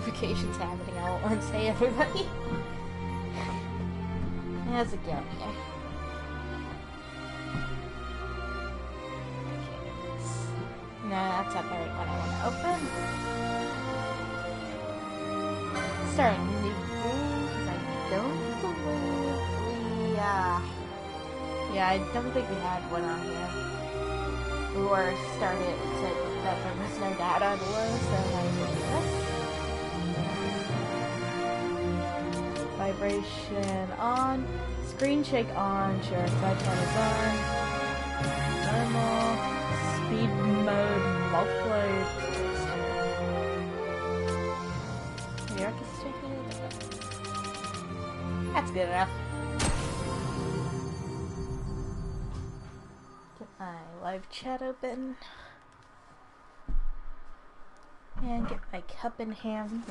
notifications happening all at once. Hey everybody. How's it going here? No, that's not the right one I want to open. Start a new game, because I don't believe we, yeah, I don't think we had one on here. Or started that there was no data on the list, so I will do this. Vibration on. Screen shake on. Sure, touchpad is on. Normal. Speed mode. Multiplayer. That's good enough. Get my live chat open. And get my cup in hand.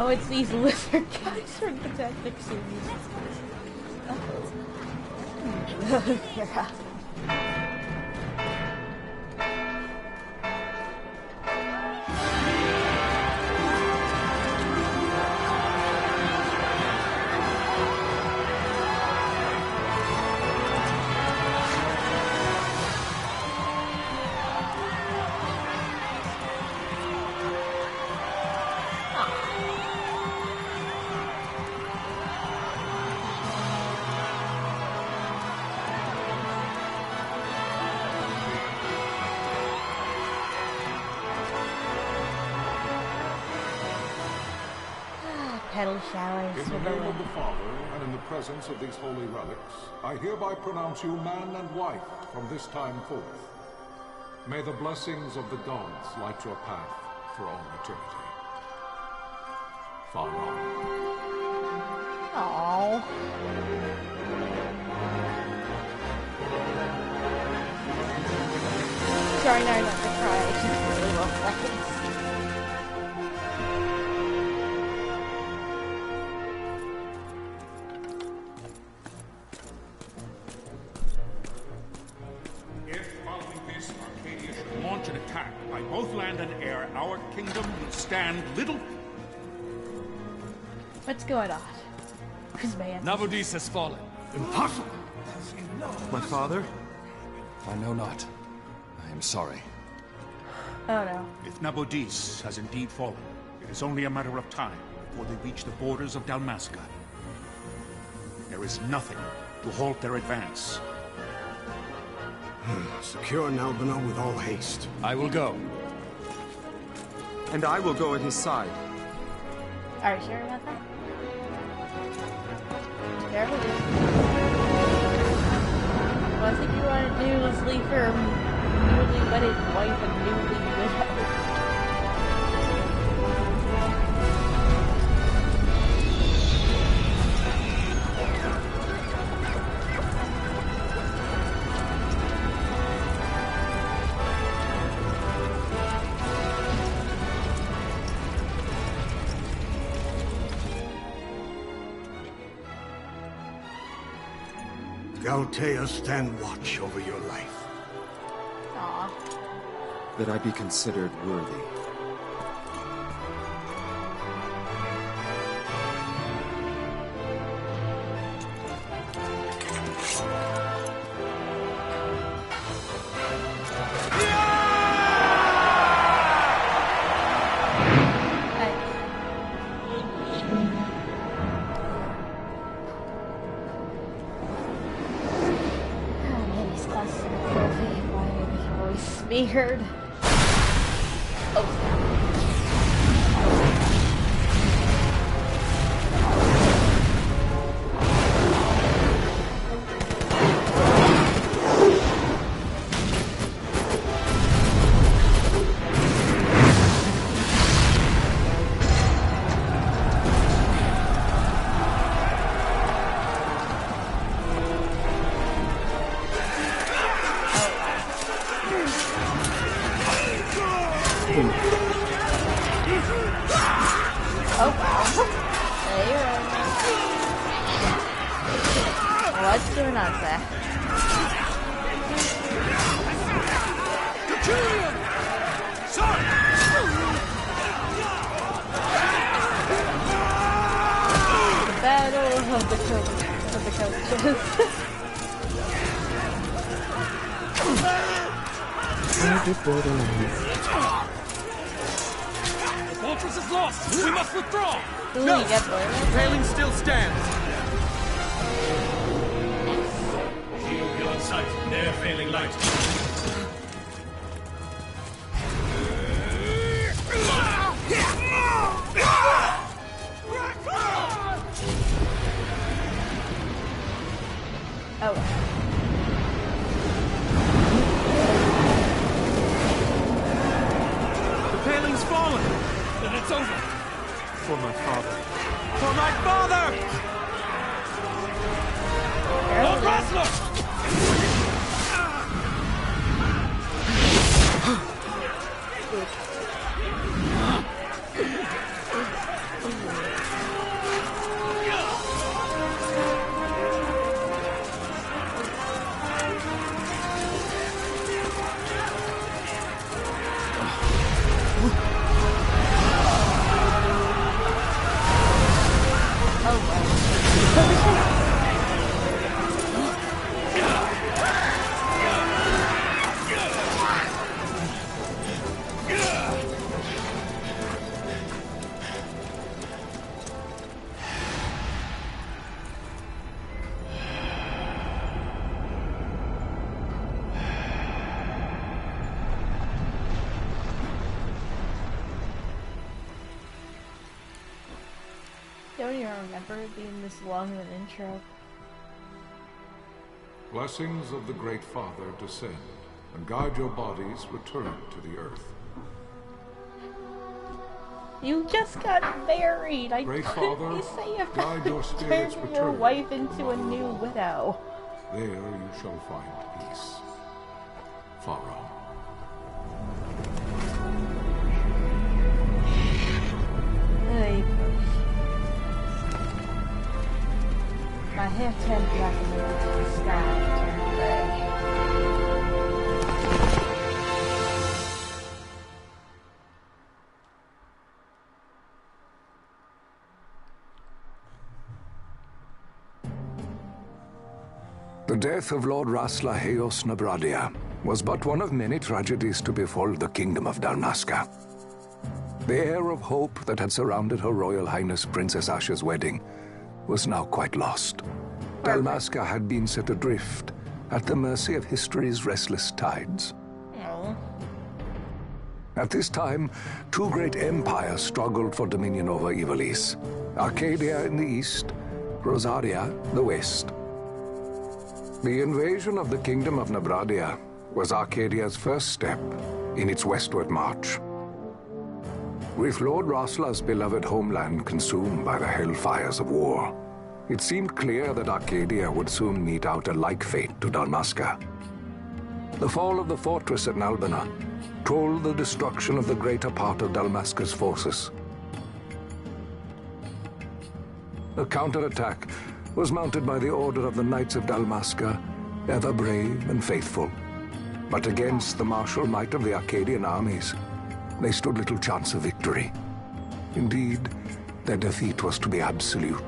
Oh, it's these lizard guys from the Tactic series. Yeah. Pedal showers. In the name of the Father, and in the presence of these holy relics, I hereby pronounce you man and wife from this time forth. May the blessings of the gods light your path for all eternity. Far on. Aww. Sorry, no, not to cry. I just really love seconds. Both land and air, our kingdom will stand little. What's going on? Who's my answer? Nabudis has fallen. Impossible! My father? I know not. I am sorry. Oh no. If Nabudis has indeed fallen, it is only a matter of time before they reach the borders of Dalmasca. There is nothing to halt their advance. Secure Nalbina with all haste. I will go. And I will go at his side. Are you sure about that? Careful, dude. Well, I think you want to do is leave her newly wedded wife and newly widowed. Galtea, stand watch over your life. Aw. That I be considered worthy. Smeared. Oh. What's going on, Zach? Julian! Son! The battle of the coaches. The fortress is lost! We must withdraw! Ooh, no! You get bored. Paling still stands! Shield beyond sight. They're failing light. Oh. The paling's fallen! Then it's over! For my father. For my father! Lord Rosler! Don't even remember it being this long of an intro. Blessings of the Great Father descend, and guide your bodies return to the earth. You just got married. I Great couldn't Father, you say you guide your spirits turn your return. wife into a new widow. There you shall find peace. Pharaoh. Ay, my hair turned black and the sky turned gray. The death of Lord Rasla Heos Nabradia was but one of many tragedies to befall the Kingdom of Dalmasca. The air of hope that had surrounded Her Royal Highness Princess Asha's wedding was now quite lost. Dalmasca had been set adrift at the mercy of history's restless tides. Oh. At this time, two great empires struggled for dominion over Ivalice. Arcadia in the east, Rosaria the west. The invasion of the Kingdom of Nabradia was Arcadia's first step in its westward march. With Lord Rasla's beloved homeland consumed by the hellfires of war, it seemed clear that Arcadia would soon mete out a like fate to Dalmasca. The fall of the fortress at Nalbina told the destruction of the greater part of Dalmasca's forces. A counterattack was mounted by the order of the Knights of Dalmasca, ever brave and faithful. But against the martial might of the Arcadian armies, they stood little chance of victory. Indeed, their defeat was to be absolute.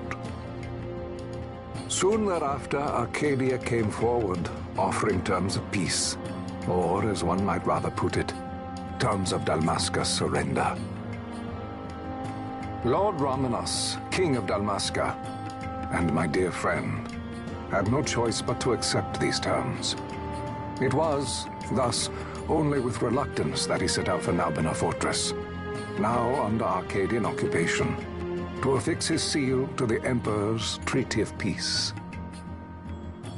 Soon thereafter, Arcadia came forward, offering terms of peace, or, as one might rather put it, terms of Dalmasca's surrender. Lord Romanos, King of Dalmasca, and my dear friend, had no choice but to accept these terms. It was, thus, only with reluctance that he set out for Nalbina Fortress, now under Arcadian occupation, to affix his seal to the Emperor's Treaty of Peace.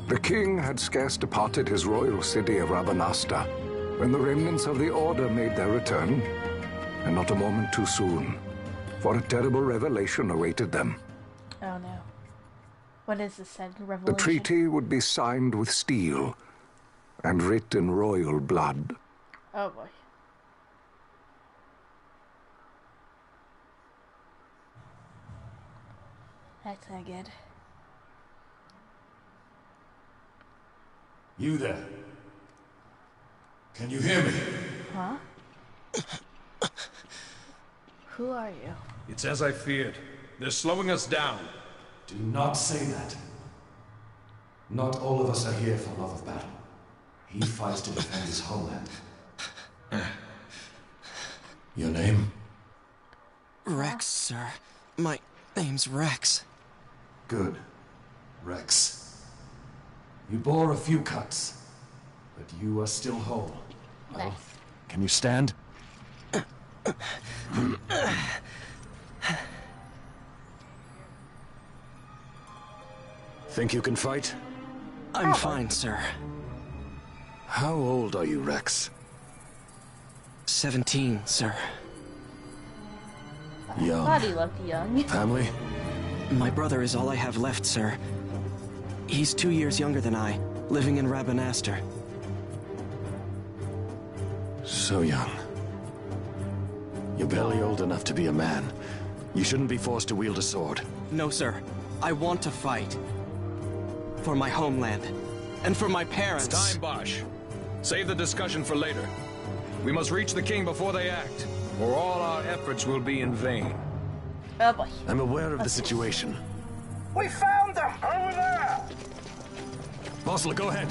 The king had scarce departed his royal city of Rabanasta when the remnants of the Order made their return, and not a moment too soon, for a terrible revelation awaited them. Oh no. What is the said revelation? The treaty would be signed with steel and writ in royal blood. Oh boy. That's not good. You there? Can you hear me? Huh? Who are you? It's as I feared. They're slowing us down. Do not say that. Not all of us are here for love of battle. He fights to defend his homeland. Your name? Rex, sir. My name's Rex. Good. Rex. You bore a few cuts, but you are still whole. Well, Nice. can you stand? Think you can fight? I'm fine, sir. How old are you, Rex? 17, sir. Young. Thought he looked young. Family? My brother is all I have left, sir. He's 2 years younger than I, living in Rabanastre. So young. You're barely old enough to be a man. You shouldn't be forced to wield a sword. No, sir. I want to fight. For my homeland. And for my parents. It's time, Bosch. Save the discussion for later. We must reach the king before they act, or all our efforts will be in vain. Oh boy. I'm aware of the situation. We found them! Over there! Bosler, go ahead.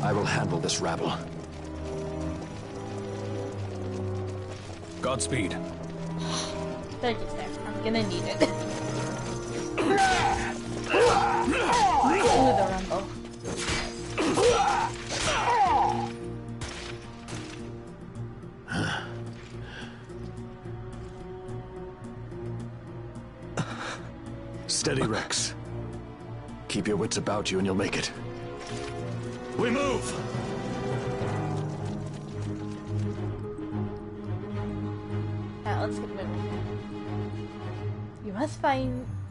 I will handle this rabble. Godspeed. They're just there. I'm gonna need it. Ooh, the rumble. Steady, Rex. Keep your wits about you and you'll make it. We move! Now let's get moving.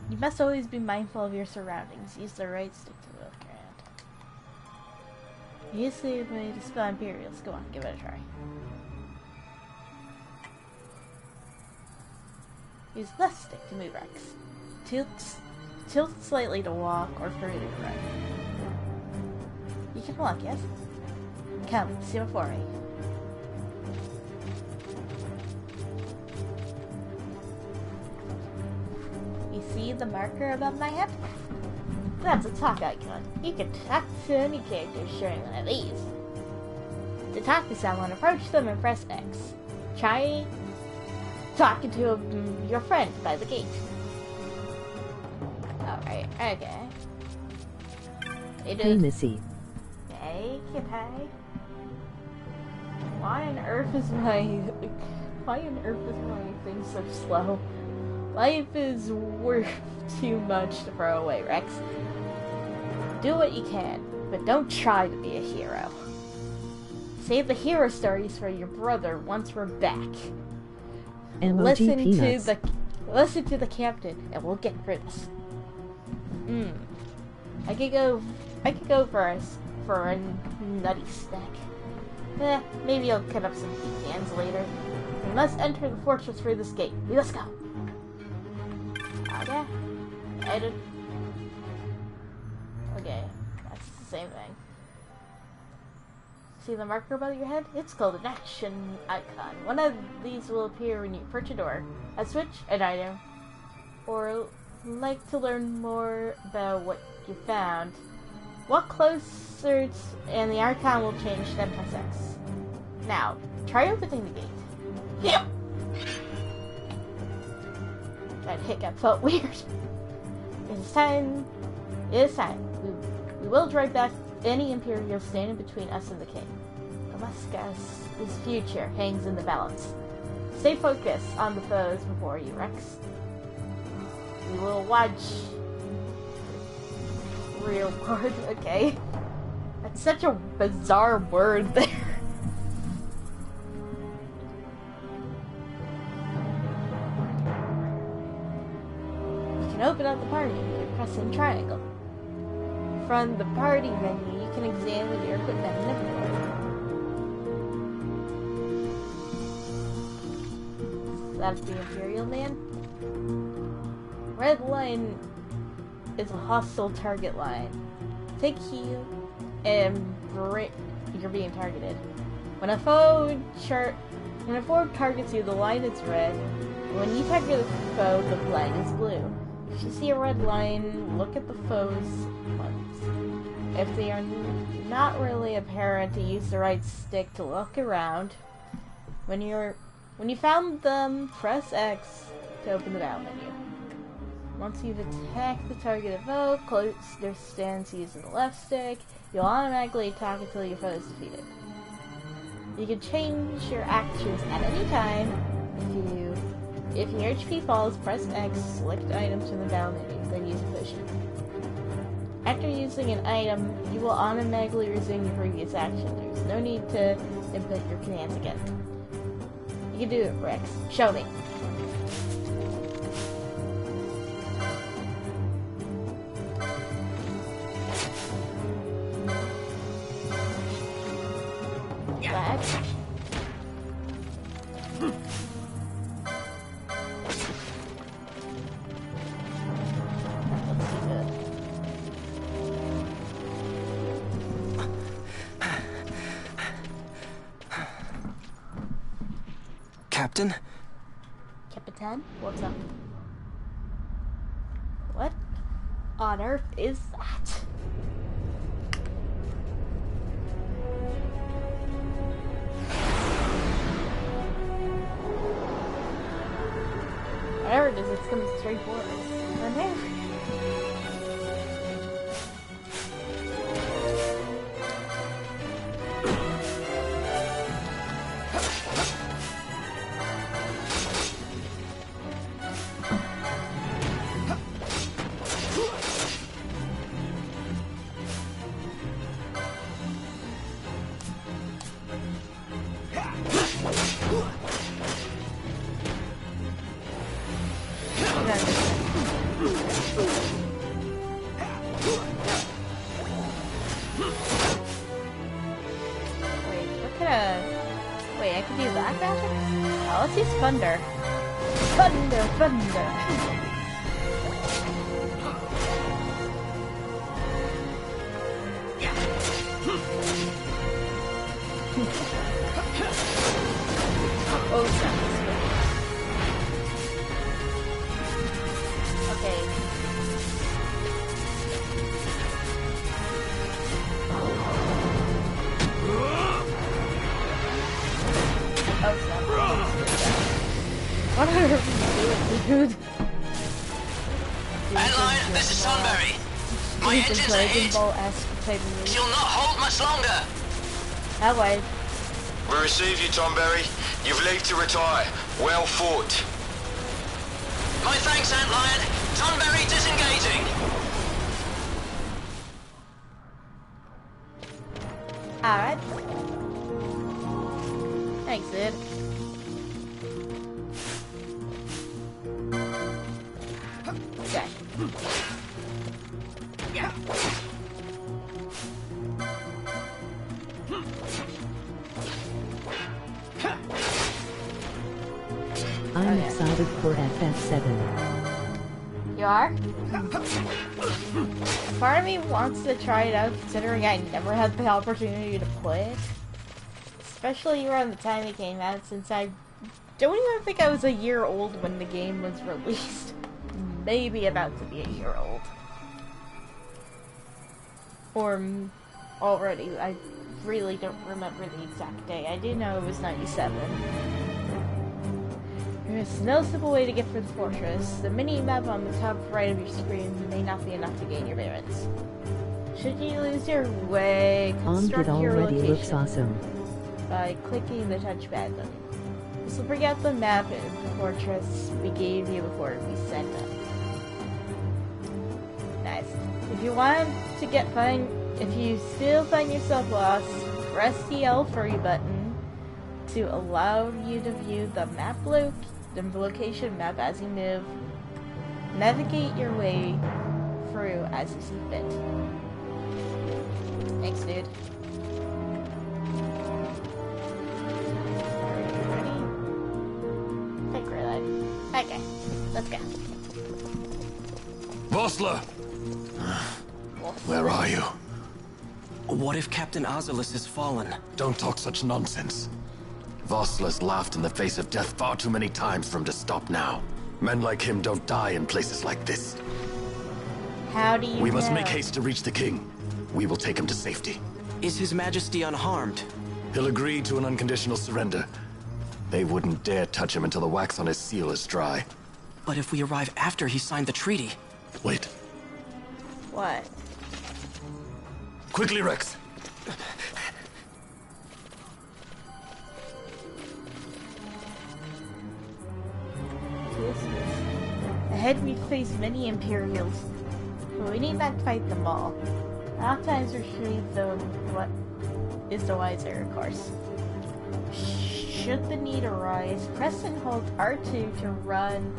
You must always be mindful of your surroundings. Use the right stick to look around. Use the way to spell Imperials. Go on, give it a try. Use left stick to move Rex. Tilt slightly to walk or further to run. You can walk, yes? Come, see before me. You see the marker above my head? That's a talk icon. You can talk to any character showing one of these. To talk to someone, approach them and press X. Try talking to your friend by the gate. Alright, okay. Hey, Missy. Hey, Kitty. Why on earth is my thing so slow? Life is worth too much to throw away, Rex. Do what you can, but don't try to be a hero. Save the hero stories for your brother once we're back. Listen to the captain, and we'll get through this. I could go for a nutty snack. Maybe I'll cut up some pecans later. We must enter the fortress through this gate. We must go. Okay. Okay, that's the same thing. See the marker above your head? It's called an action icon. One of these will appear when you approach a door. A switch, an item, or like to learn more about what you found. Walk closer and the icon will change, then press X. Now, try opening the gate. Yep! That hiccup felt weird. It is time. We will drive back any Imperials standing between us and the king. Damascus' future hangs in the balance. Stay focused on the foes before you, Rex. We will watch. Real word, okay. That's such a bizarre word there. You can open up the party by pressing triangle. From the party menu, you can examine your equipment and inventory. That's the Imperial man. Red line is a hostile target line. Take heal you're being targeted. When a foe targets you, the line is red. When you target the foe, the flag is blue. If you see a red line, look at the foe's ones. If they are not really apparent, to use the right stick to look around. When you found them, press X to open the battle menu. Once you've attacked the targeted foe, close their stance using the left stick. You'll automatically attack until your foe is defeated. You can change your actions at any time. If your HP falls, press X, select items from the battle menu, then use a potion. After using an item, you will automatically resume your previous action. There's no need to input your commands again. You can do it, Rex. Show me. That. Captain? Capitan? What's up? What on earth is that? Whatever it is, it's coming straight for us. I'm there. Wait, I can do that magic? Oh, let's use thunder. Thunder. Oh, snap. Okay. What are you doing, dude? Antlion, this is Tonberry. My engines are hit. She'll not hold much longer. That way. We receive you, Tonberry. You've leave to retire. Well fought. My thanks, Antlion. Tonberry disengaging. Alright. Thanks, dude. Okay. Yeah. I'm excited for FF7. You are? Part of me wants to try it out, considering I never had the opportunity to play it. Especially around the time it came out, since I don't even think I was a year old when the game was released. Maybe about to be a year old. Or already, I really don't remember the exact day. I do know it was 97. There's no simple way to get through the fortress. The mini-map on the top right of your screen may not be enough to gain your bearings. Should you lose your way, construct your location looks awesome. by clicking the touchpad button. This will bring out the map of the fortress we gave you before we sent up. Nice. If you still find yourself lost, press the L3 button to allow you to view the location map as you move. Navigate your way through as you see fit. Thanks, dude. Take reload. Okay, let's go. Vossler! Where are you? What if Captain Azelus has fallen? Don't talk such nonsense. Vossler's laughed in the face of death far too many times for him to stop now. Men like him don't die in places like this. How do you We must know? make haste to reach the king. We will take him to safety. Is His Majesty unharmed? He'll agree to an unconditional surrender. They wouldn't dare touch him until the wax on his seal is dry. But if we arrive after he signed the treaty... Wait. What? Quickly, Rex! Ahead we face many Imperials, but we need not fight them all. Oftentimes retreat, though what is the wiser, of course. Should the need arise, press and hold R2 to run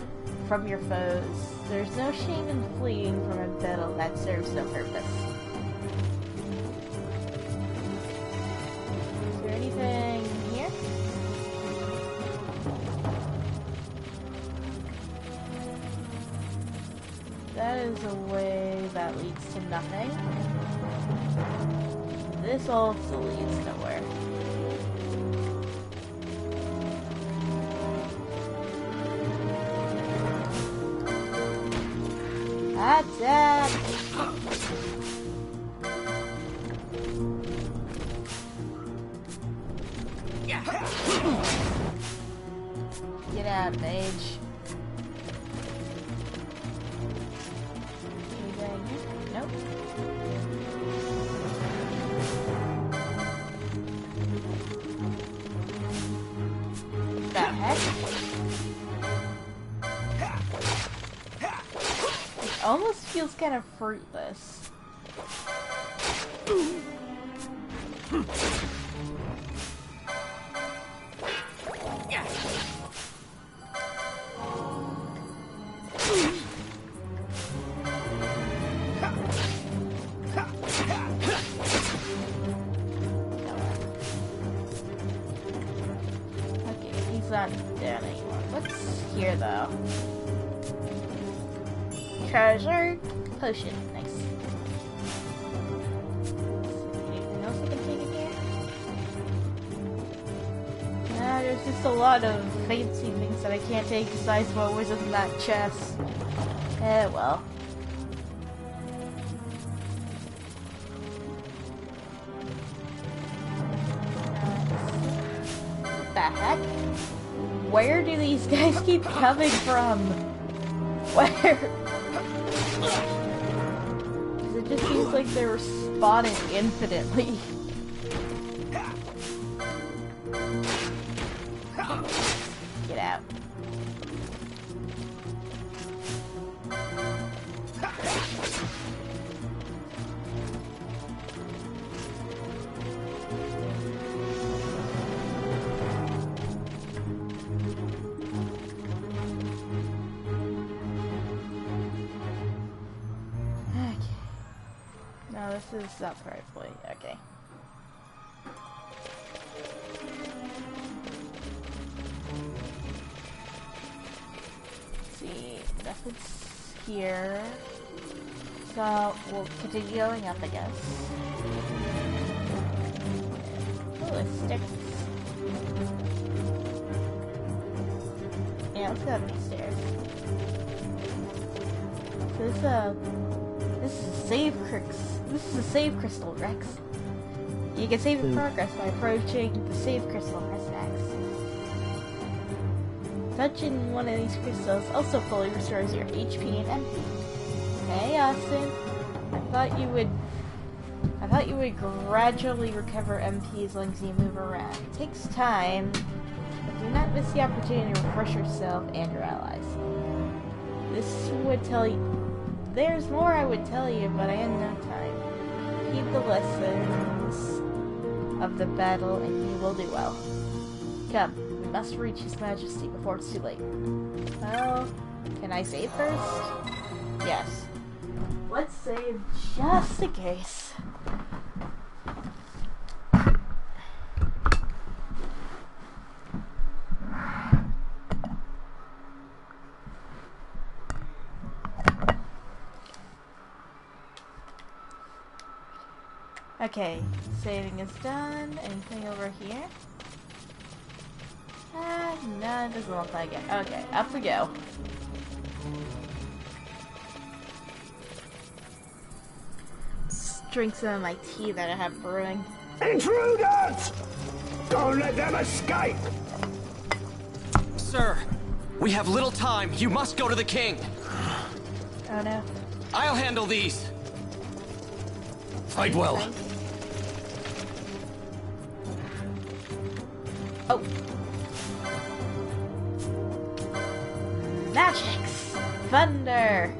from your foes. There's no shame in fleeing from a battle that serves no purpose. Is there anything here? That is a way that leads to nothing. This also leads nowhere. Attack! Get out, mage. Anything here? Nope. What the heck? It almost feels kind of fruitless. Okay, he's not down anymore. What's here though? Treasure potion, nice. Anything else I can take in here? There's just a lot of fancy things that I can't take besides what was in that chest. Well. What the heck? Where do these guys keep coming from? Where? Because it just seems like they were spawning infinitely. Get out. No, this is not the right way. Okay. Let's see, nothing's here. So we'll continue going up, I guess. Oh, there's sticks. Yeah, let's go up these stairs. So this is a save crystal, Rex. You can save your progress by approaching the save crystal press X. Touching one of these crystals also fully restores your HP and MP. Hey, Austin. I thought you would gradually recover MP as long as you move around. It takes time, but do not miss the opportunity to refresh yourself and your allies. This would tell you. There's more I would tell you, but I had no time. Keep the lessons of the battle and you will do well. Come, we must reach His Majesty before it's too late. Well, can I save first? Yes. Let's save just in case. Okay, saving is done. Anything over here? No, it doesn't look like it. Okay, up we go. Just drink some of my tea that I have brewing. Intruders! Don't let them escape! Sir, we have little time. You must go to the king. Oh no. I'll handle these. Fight well. Oh. Magics! Thunder!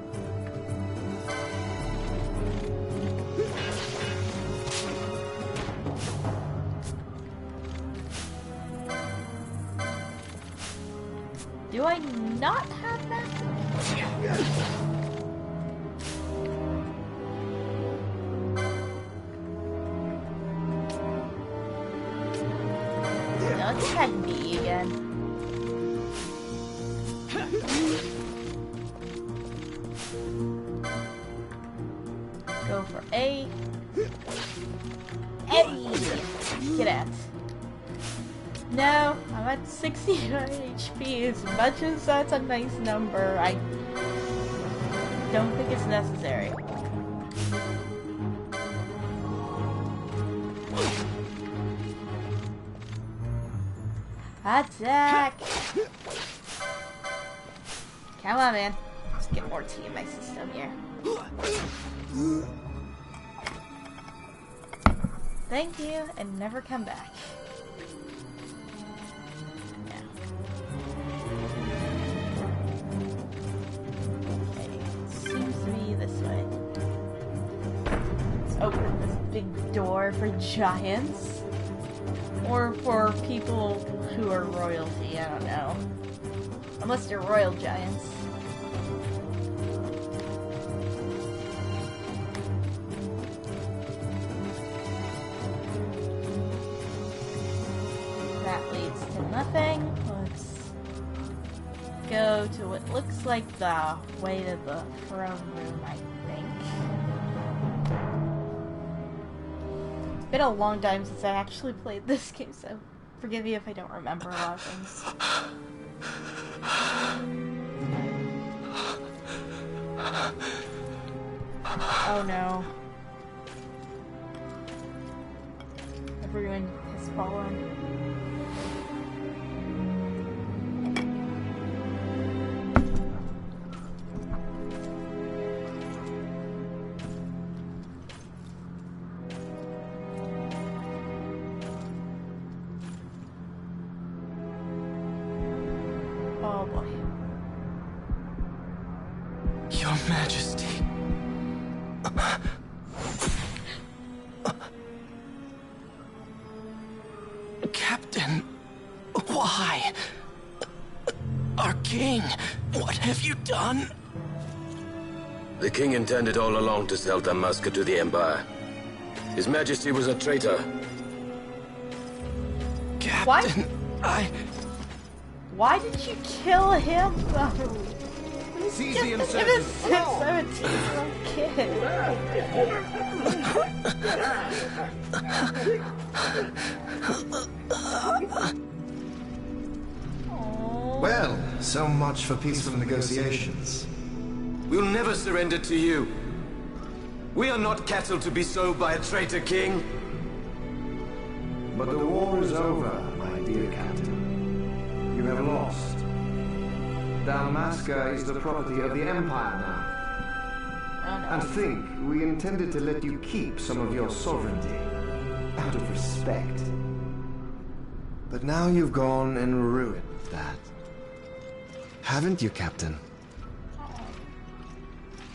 Do I not have that? Don't attack me again. Go for A. Eddie! Get out. No, I'm at 69 HP. As much as that's a nice number, I don't think it's necessary. Attack! Come on, man. Let's get more tea in my system here. Thank you, and never come back. Open this big door for giants, or for people who are royalty, I don't know, unless they're royal giants. That leads to nothing. Let's go to what looks like the way to the throne room, I think. It's been a long time since I actually played this game, so forgive me if I don't remember a lot of things. Oh no. Everyone has fallen. Oh boy. Your Majesty. Captain, why? Our king, what have you done? The king intended all along to sell Damaska to the Empire. His Majesty was a traitor. Captain, Why did you kill him though? He's just an innocent 17-year-old kid. Well, so much for peaceful negotiations. We'll never surrender to you. We are not cattle to be sold by a traitor king. But the war is over, my dear Captain. You have lost. Dalmasca is the property of the Empire now. And think, we intended to let you keep some of your sovereignty, out of respect. But now you've gone and ruined that. Haven't you, Captain?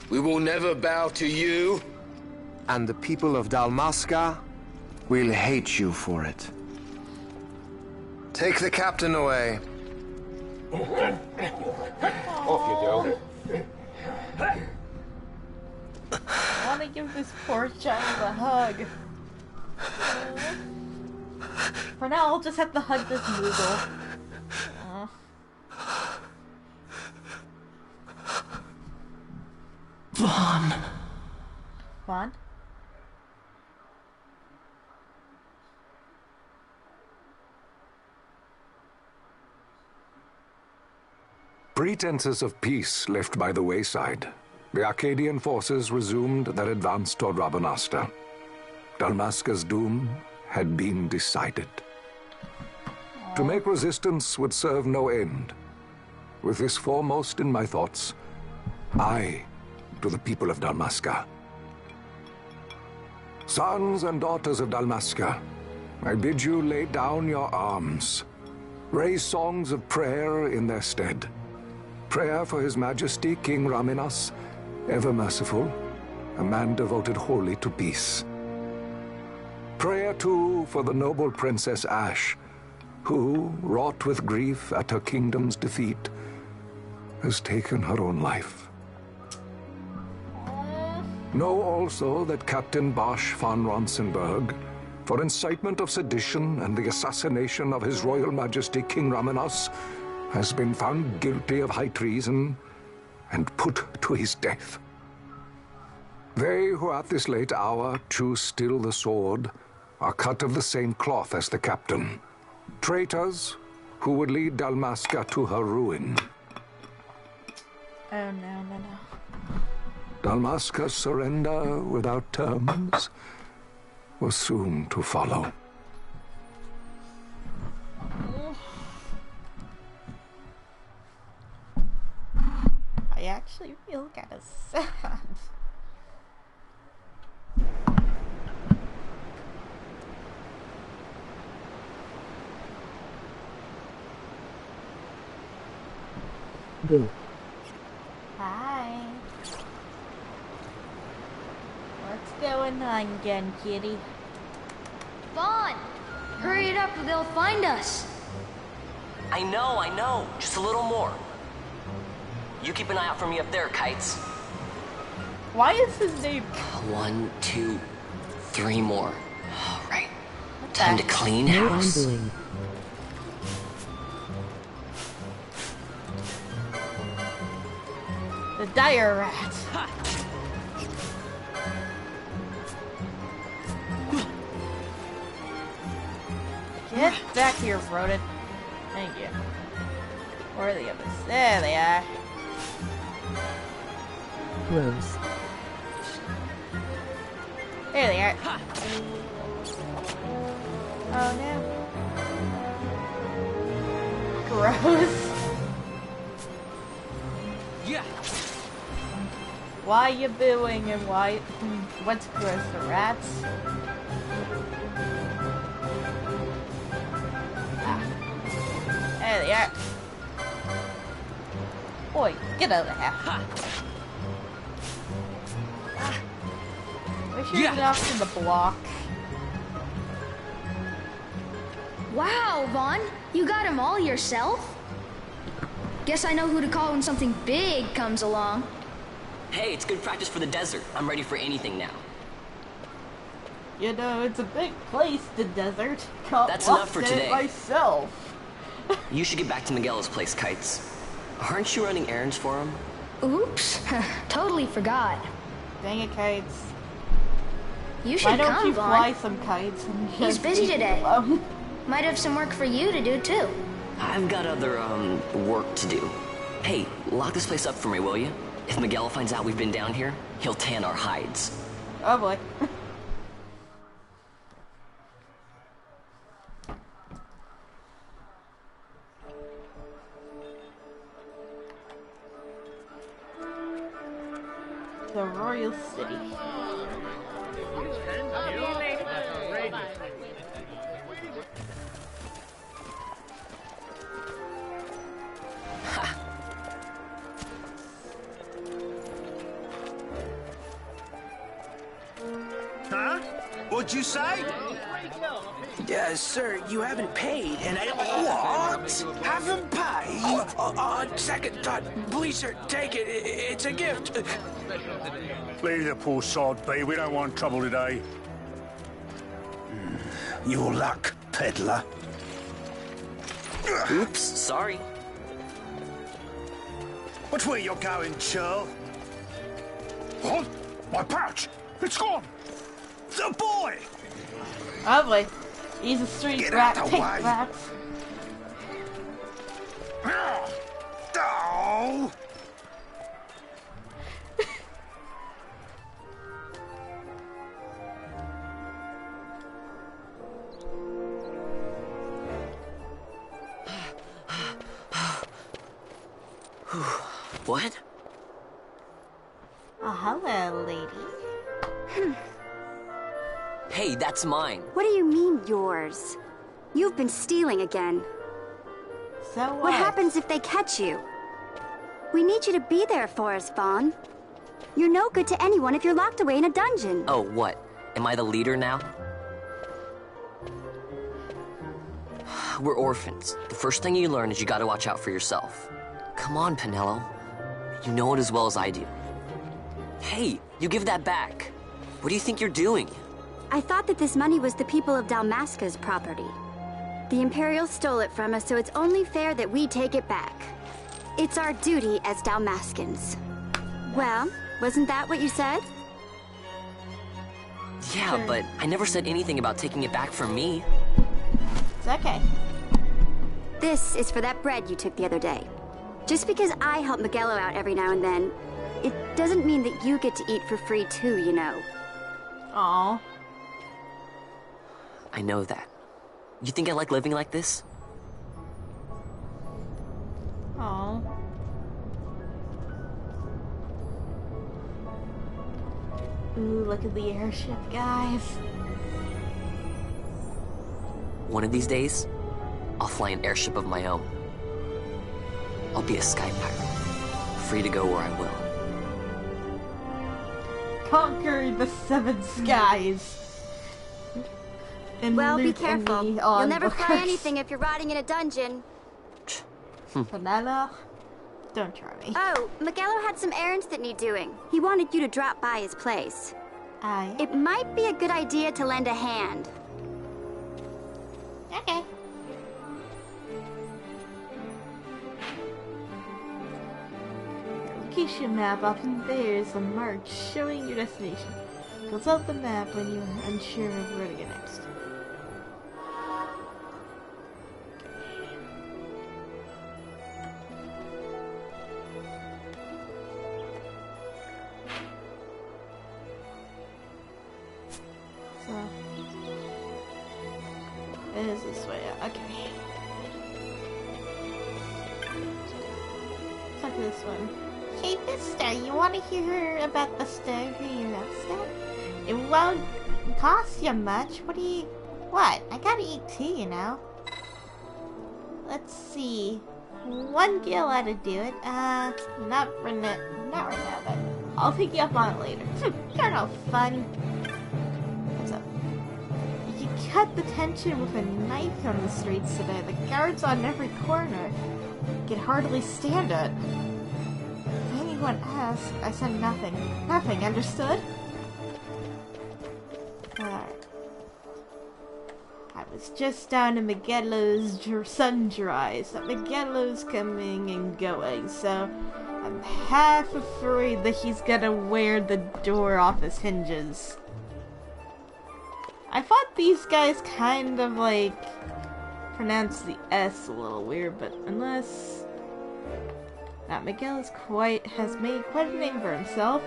We will never bow to you. And the people of Dalmasca will hate you for it. Take the captain away. Off you go. I want to give this poor child a hug. For now, I'll just have to hug this Moogle. Vaughn. Vaughn? pretenses of peace left by the wayside, the Arcadian forces resumed their advance toward Rabanastre. Dalmasca's doom had been decided. To make resistance would serve no end. With this foremost in my thoughts, I, to the people of Dalmasca. Sons and daughters of Dalmasca, I bid you lay down your arms. Raise songs of prayer in their stead. Prayer for His Majesty King Raminas, ever merciful, a man devoted wholly to peace. Prayer, too, for the noble Princess Ashe, who, wrought with grief at her kingdom's defeat, has taken her own life. Know also that Captain Bosch von Ronsenberg, for incitement of sedition and the assassination of His Royal Majesty King Raminas, has been found guilty of high treason and put to his death. They who at this late hour choose still the sword are cut of the same cloth as the captain. Traitors who would lead Dalmasca to her ruin. Oh, no. Dalmasca's surrender without terms was soon to follow. I actually feel kind of sad. Boo. Hi. What's going on again, kitty? Vaughn! Hurry it up or they'll find us. I know. Just a little more. You keep an eye out for me up there, Kites. Why is his name? 1, 2, 3 more. All right. Time to clean house. The dire rat. Get back here, rodent. Thank you. Where are the others? There they are. Gross. There they are. Oh no. Gross. Yeah. Why you booing and why? What's gross? The rats? There they are. Boy, get out of here. Wish you off to the block. Wow, Vaughn, you got them all yourself? Guess I know who to call when something big comes along. Hey, it's good practice for the desert. I'm ready for anything now. You know, it's a big place, the desert. That's enough for today. Myself. You should get back to Miguel's place, Kites. Aren't you running errands for him? Oops, totally forgot. Dang it, Kites. You should come, Vaughn. Why don't you fly some kites and just He's busy today. Alone? Might have some work for you to do, too. I've got other, work to do. Hey, lock this place up for me, will you? If Miguel finds out we've been down here, he'll tan our hides. Oh boy. The Royal City. Huh? What'd you say? Sir, you haven't paid, and I... What? Haven't paid? On second thought, please, sir, take it. It's a gift. Leave the poor sod be. We don't want trouble today. Your luck, peddler. Oops, sorry. Which way you're going, Churl? What? My pouch! It's gone! The boy! Oh boy. He's a street rat. Take rats. Oh, Oh! What? Oh, hello, lady. Hey, that's mine. What do you mean, yours? You've been stealing again. So what happens if they catch you? We need you to be there for us, Vaughn. You're no good to anyone if you're locked away in a dungeon. Oh, what? Am I the leader now? We're orphans. The first thing you learn is you gotta watch out for yourself. Come on, Penelo. You know it as well as I do. Hey, you give that back. What do you think you're doing? I thought that this money was the people of Dalmasca's property. The Imperials stole it from us, so it's only fair that we take it back. It's our duty as Dalmascans. Well, wasn't that what you said? Yeah, but I never said anything about taking it back from me. It's okay. This is for that bread you took the other day. Just because I help Miguelo out every now and then, it doesn't mean that you get to eat for free too, you know. Aww. I know that. You think I like living like this? Aww. Ooh, look at the airship, guys. One of these days, I'll fly an airship of my own. I'll be a sky pirate, free to go where I will. Conquer the 7 skies. And well, be Luke careful. You'll never fly anything if you're rotting in a dungeon. Vanilla, don't try me. Oh, Miguelo had some errands that need doing. He wanted you to drop by his place. It might be a good idea to lend a hand. Okay. Location map up in there is a mark showing your destination. Consult the map when you're unsure of where to go next. So, it is this way. Okay. Let's talk to this one. Hey, mister, you want to hear about the story you upset? It won't cost you much. What? I gotta eat too, you know. Let's see. 1 gil ought to do it. Not right now, but I'll pick you up on it later. You're no fun. What's up? You cut the tension with a knife on the streets today. The guards on every corner can hardly stand it. If anyone asks, I said nothing. Nothing, understood? Alright. I was just down in Miguelo's Sundries. Miguelo's coming and going, so I'm half afraid that he's gonna wear the door off his hinges. I thought these guys kind of like pronounce the S a little weird, but unless Miguel has made quite a name for himself.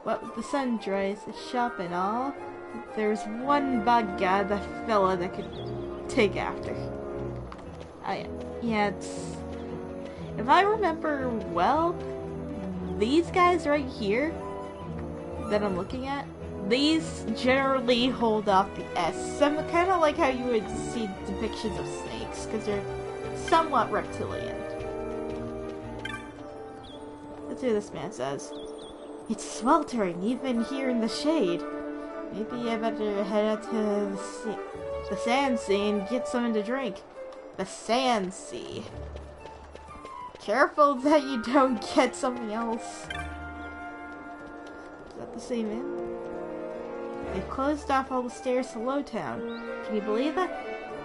What with the Sundries, the shop and all, there's one bug guy, that fella that could take after. Yeah, it's... If I remember well, these guys right here that I'm looking at, these generally hold off the S. So kind of like how you would see depictions of snakes, because they're somewhat reptilian. Let's see what this man says. It's sweltering, even here in the shade. Maybe I better head out to the Sand Sea and get something to drink. The Sand Sea. Careful that you don't get something else. Is that the same inn? They've closed off all the stairs to Lowtown. Can you believe it?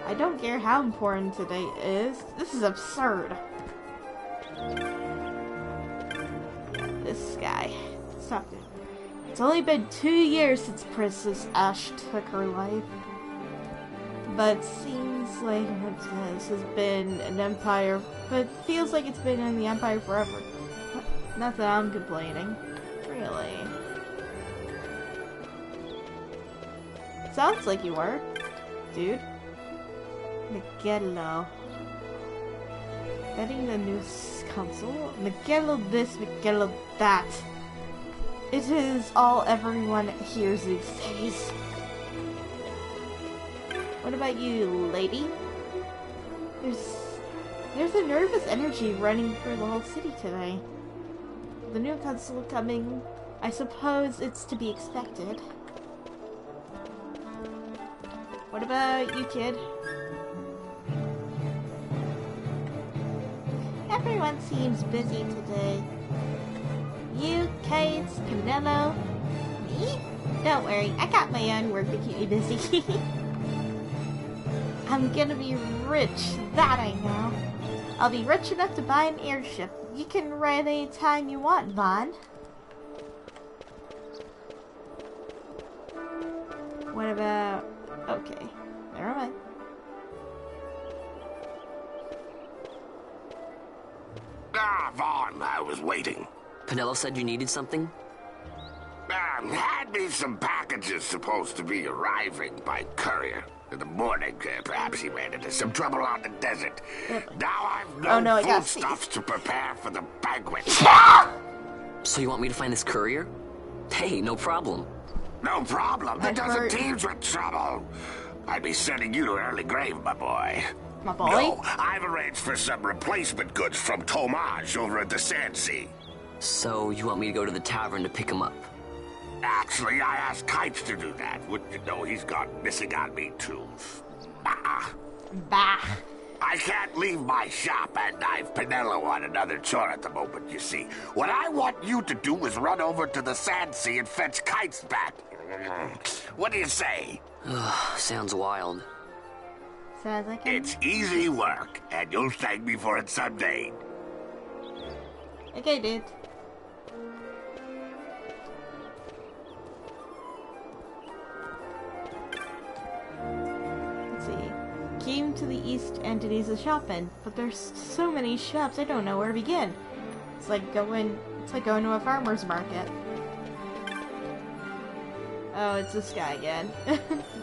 I don't care how important today is. This is absurd. This guy. Stop it. It's only been 2 years since Princess Ash took her life. But seems like this has been an empire, but feels like it's been in the empire forever. Not that I'm complaining. Really. Sounds like you were, dude. Miguelo. Getting the new console. Miguelo this, Miguelo that. It is all everyone hears these days. What about you, lady? There's a nervous energy running through the whole city today. The new console coming, I suppose it's to be expected. What about you, kid? Everyone seems busy today. You, Kate, Penelo, me? Don't worry, I got my own work to keep me busy. I'm gonna be rich, that I know. I'll be rich enough to buy an airship. You can ride any time you want, Vaughn. What about... Okay, never mind. Ah, Vaughn, I was waiting. Penelo said you needed something? Had me some packages supposed to be arriving by courier. In the morning, perhaps he ran into some trouble on the desert. Now I've no foodstuffs to prepare for the banquet. So you want me to find this courier? Hey, no problem. No problem. The desert teems with trouble. I'd be sending you to an early grave, my boy. My boy? No, I've arranged for some replacement goods from Tomaj over at the Sand Sea. So you want me to go to the tavern to pick him up? Actually, I asked Kites to do that. Wouldn't you know he's gone missing on me, too? Bah. I can't leave my shop, and I've Penelo on another chore at the moment, you see. What I want you to do is run over to the Sand Sea and fetch Kites back. What do you say? Sounds wild. Sounds like it's easy work, and you'll thank me for it someday. Okay, dude. Let's see. Came to the east entities of shopping, but there's so many shops I don't know where to begin. It's like going to a farmer's market. Oh, it's this guy again.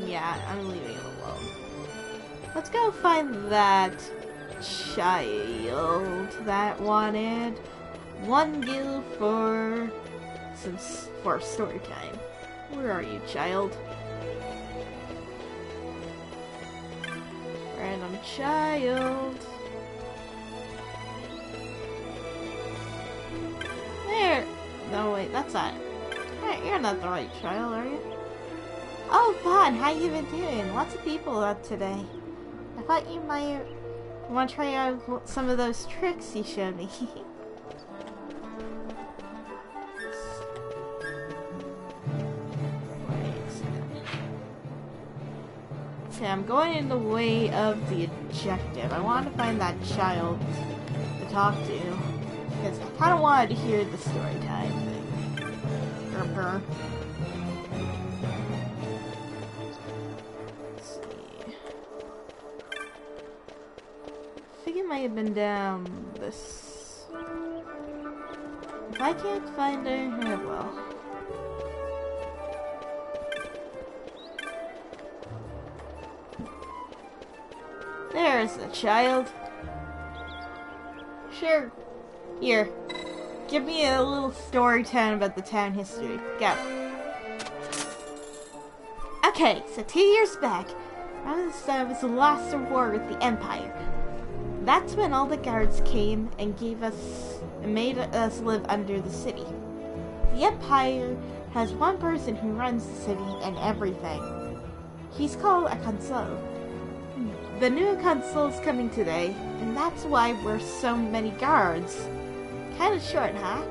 Yeah, I'm leaving it alone. Let's go find that child that wanted 1 gil for story time. Where are you, child? Random child. There. No, wait, that's not. You're not the right child, are you? Oh, Vaughn, how you been doing? Lots of people out today. I thought you might want to try out some of those tricks you showed me. Okay, I'm going in the way of the objective. I want to find that child to talk to, because I kind of wanted to hear the story time thing. Or her. Let's see. I think it might have been down this. If I can't find her, well. There's the child. Sure. Here. Give me a little story time about the town history. Go. Okay, so 2 years back, around this time was the last war with the Empire. That's when all the guards came and made us live under the city. The Empire has one person who runs the city and everything. He's called a consul. The new consul's coming today, and that's why we're so many guards. Kinda short, huh?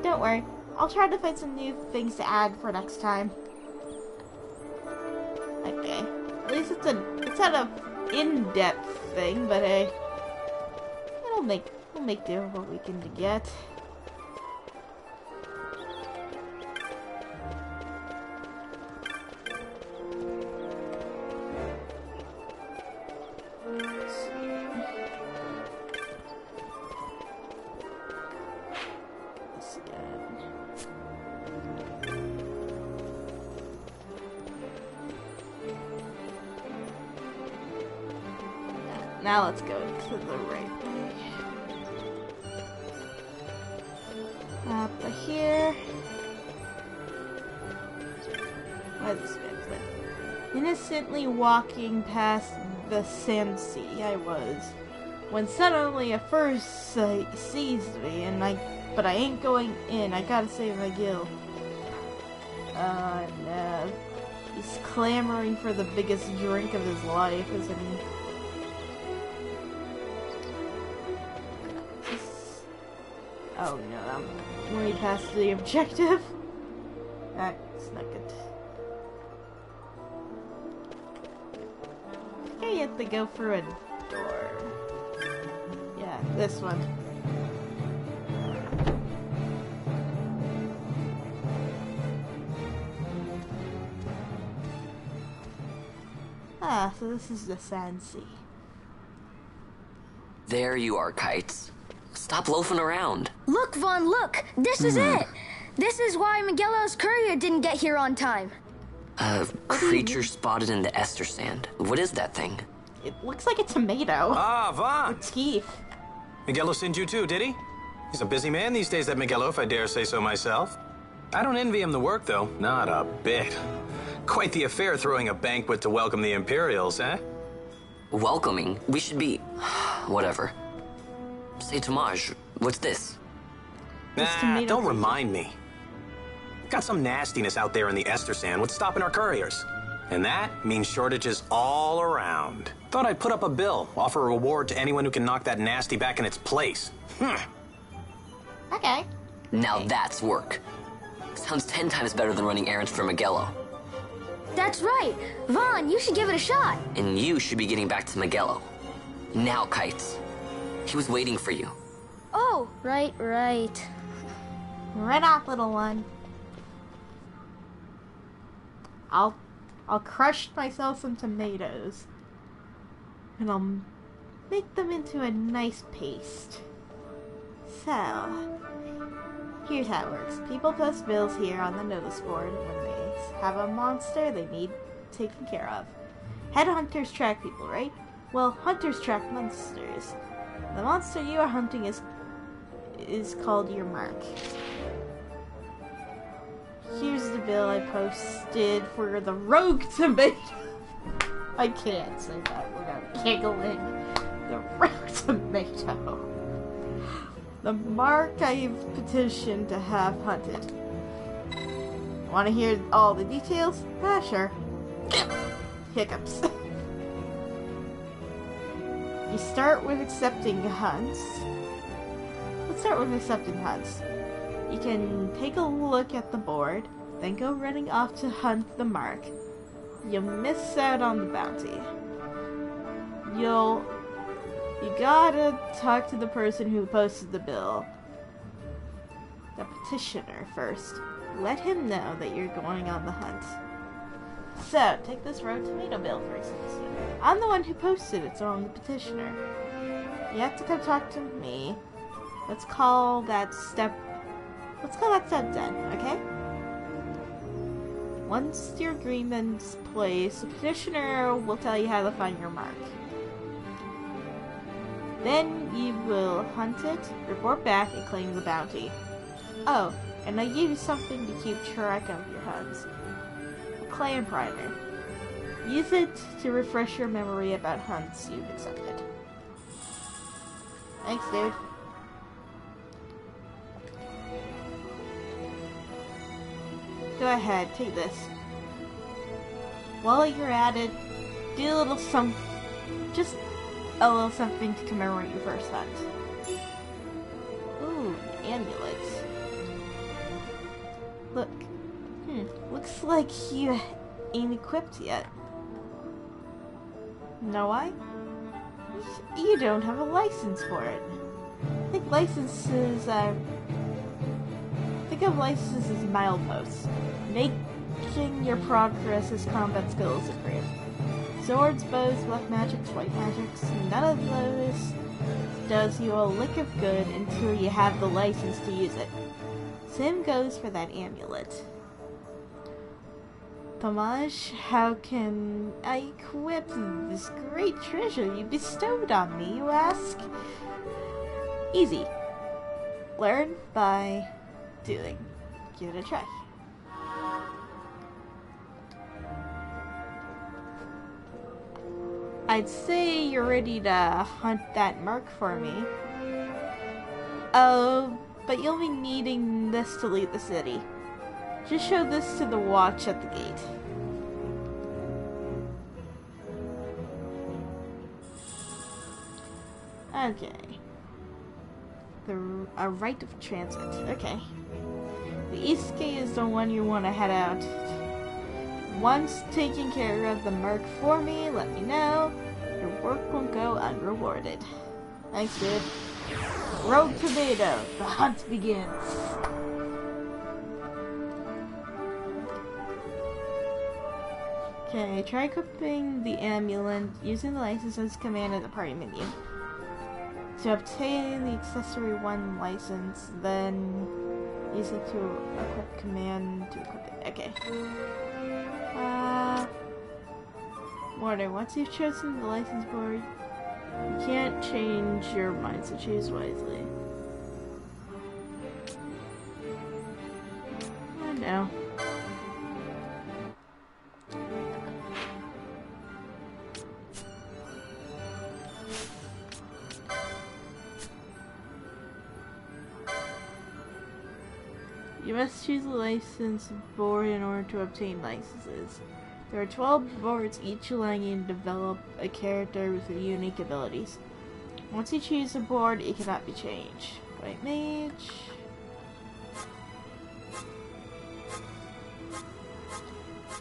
Don't worry, I'll try to find some new things to add for next time. Okay, at least it's not a in-depth thing, but hey, we'll make do with what we can get. Now let's go to the right way. Up here. Where's this man? Innocently walking past the sand sea I was, when suddenly a fur seized me, but I ain't going in. I gotta save my Gil. No. He's clamoring for the biggest drink of his life, isn't he? Oh no, I'm way past the objective. That's not good. I think I have to go through a door. Yeah, this one. Ah, so this is the Sand Sea. There you are, Kites. Stop loafing around. Look, Vaughn, look! This is it! This is why Miguelo's courier didn't get here on time. A creature spotted in the Ester Sand. What is that thing? It looks like a tomato. Ah, Vaughn! With teeth. Miguelo sent you too, did he? He's a busy man these days, that Miguelo, if I dare say so myself. I don't envy him the work, though. Not a bit. Quite the affair throwing a banquet to welcome the Imperials, eh? Welcoming? We should be... whatever. Say, Tomaj, what's this? Nah, don't remind me. Got some nastiness out there in the Ester Sand. What's stopping our couriers? And that means shortages all around. Thought I'd put up a bill, offer a reward to anyone who can knock that nasty back in its place. Okay. Now that's work. Sounds 10 times better than running errands for Miguelo. That's right. Vaughn, you should give it a shot. And you should be getting back to Miguelo. Now, Kites. He was waiting for you. Oh, right. Right off, little one. I'll crush myself some tomatoes. And I'll make them into a nice paste. So, here's how it works. People post bills here on the notice board when they have a monster they need taken care of. Headhunters track people, right? Well, hunters track monsters. The monster you are hunting is called your mark. Here's the bill I posted for the rogue tomato. I can't say that without giggling. The rogue tomato. The mark I've petitioned to have hunted. Want to hear all the details? Ah, sure. Hiccups. You start with accepting hunts. Let's start with accepting hunts. You can take a look at the board, then go running off to hunt the mark. You'll miss out on the bounty. You gotta talk to the person who posted the bill. The petitioner first. Let him know that you're going on the hunt. So, take this rogue tomato bill, for instance. I'm the one who posted it, so I'm the petitioner. You have to come talk to me. Let's call that step 10, okay? Once your agreement's placed, the petitioner will tell you how to find your mark. Then you will hunt it, report back, and claim the bounty. Oh, and I give you something to keep track of your hunts. A clan primer. Use it to refresh your memory about hunts you've accepted. Thanks, dude. Go ahead, take this. While you're at it, do a little just a little something to commemorate your first hunt. Ooh, amulet. Look. Looks like you ain't equipped yet. Know why? You don't have a license for it. Think of licenses as mileposts, making your progress as combat skills improve. Swords, bows, black magics, white magics, none of those does you a lick of good until you have the license to use it. Same goes for that amulet. Thamaj, how can I equip this great treasure you bestowed on me, you ask? Easy. Learn by doing. Give it a try. I'd say you're ready to hunt that merc for me. Oh, but you'll be needing this to leave the city. Just show this to the watch at the gate. Okay. A rite of transit. Okay. The east gate is the one you want to head out. Once taking care of the merc for me, let me know. Your work won't go unrewarded. Thanks, dude. Rogue Tomato, the hunt begins. Okay, try equipping the amulet using the licenses command in the party menu. To obtain the accessory 1 license, then use it to equip command to equip it. Okay. Warning, once you've chosen the license board, you can't change your mind, so choose wisely. Oh no. You must choose a license board in order to obtain licenses. There are 12 boards, each allowing you to develop a character with unique abilities. Once you choose a board, it cannot be changed. White Mage.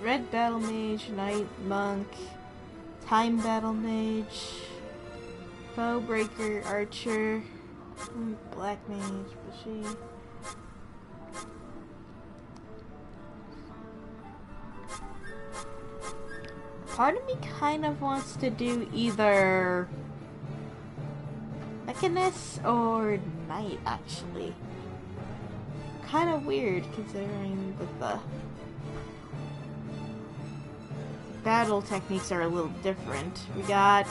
Red Battle Mage, Knight, Monk, Time Battle Mage, Bow Breaker, Archer, Black Mage, Bushy. Part of me kind of wants to do either Mechanist or Knight, actually. Kind of weird considering that the battle techniques are a little different. We got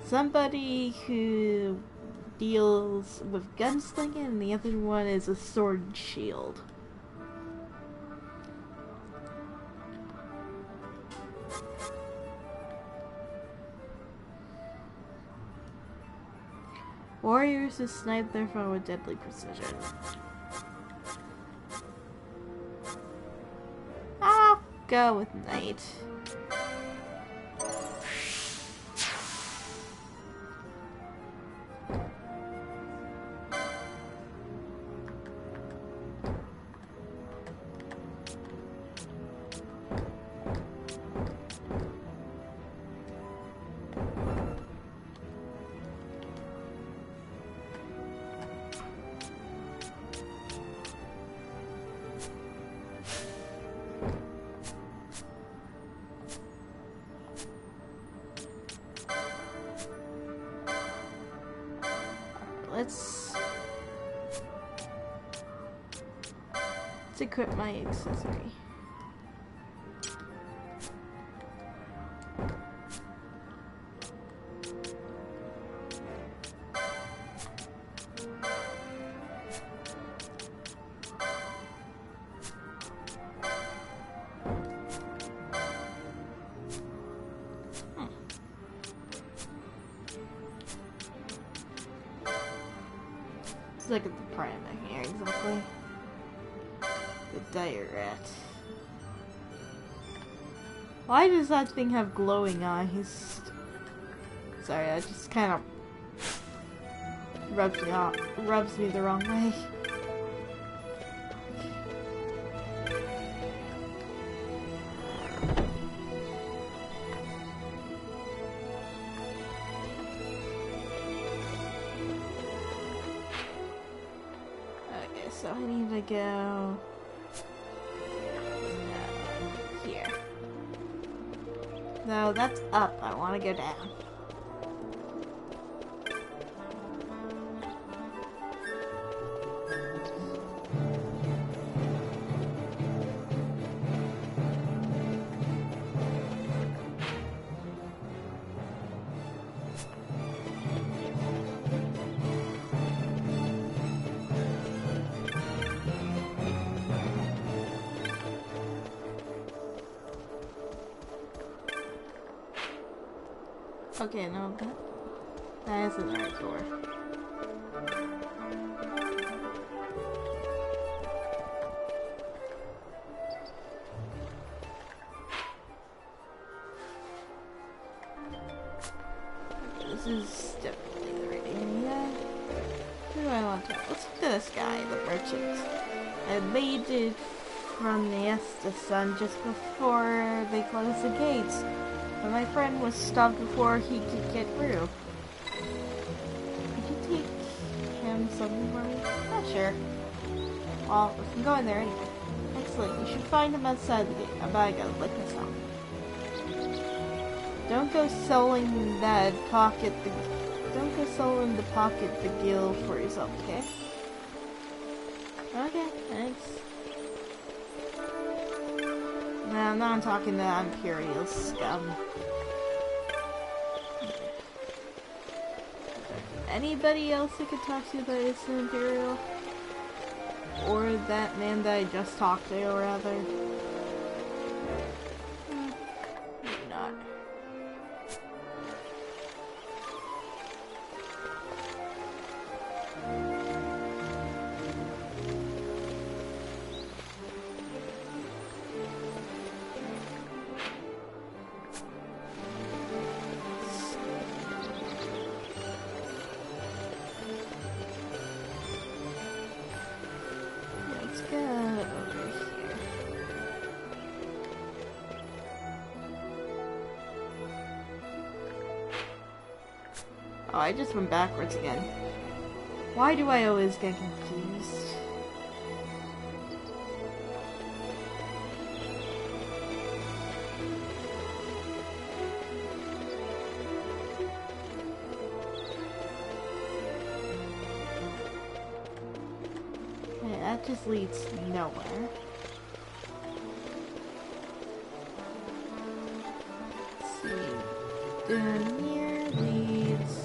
somebody who deals with gunslinging and the other one is a sword and shield. Warriors who snipe their foe with deadly precision. I'll go with Knight. Let's equip my accessory. Look at the prime here, exactly. The dire rat. Why does that thing have glowing eyes? Sorry, that just kind of rubs me the wrong way. So I need to go here. No, that's up. I want to go down. Okay, no, that isn't the right door. This is definitely the right area. Who do I want to? Let's look at this guy, the merchant. I made it from the Estus Sun just before they closed the gates. But my friend was stopped before he could get through. Could you take him something for me? Not sure. Well, we can go in there anyway. Excellent. You should find him outside the gate. A bag of lick this out. Don't go selling that pocket the. Don't go selling the pocket the guild for yourself, okay? Okay, thanks. No, now I'm talking to Imperial scum. Anybody else I could talk to that is an Imperial? Or that man that I just talked to, rather? Maybe not. Oh, I just went backwards again. Why do I always get confused? Okay, that just leads nowhere. Let's see. Down here leads...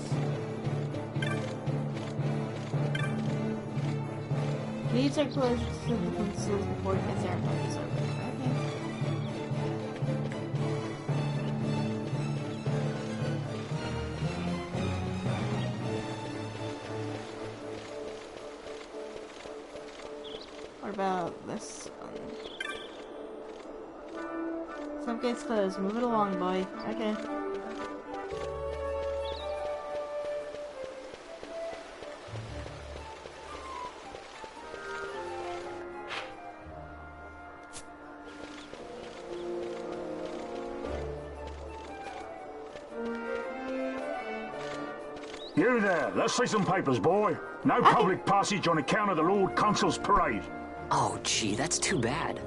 These are closed to the consoles before the ceremony is over. Okay. What about this one? Some gates closed. Move it along, boy. Okay. You there, let's see some papers, boy. No public passage on account of the Lord Consul's parade. Oh, gee, that's too bad.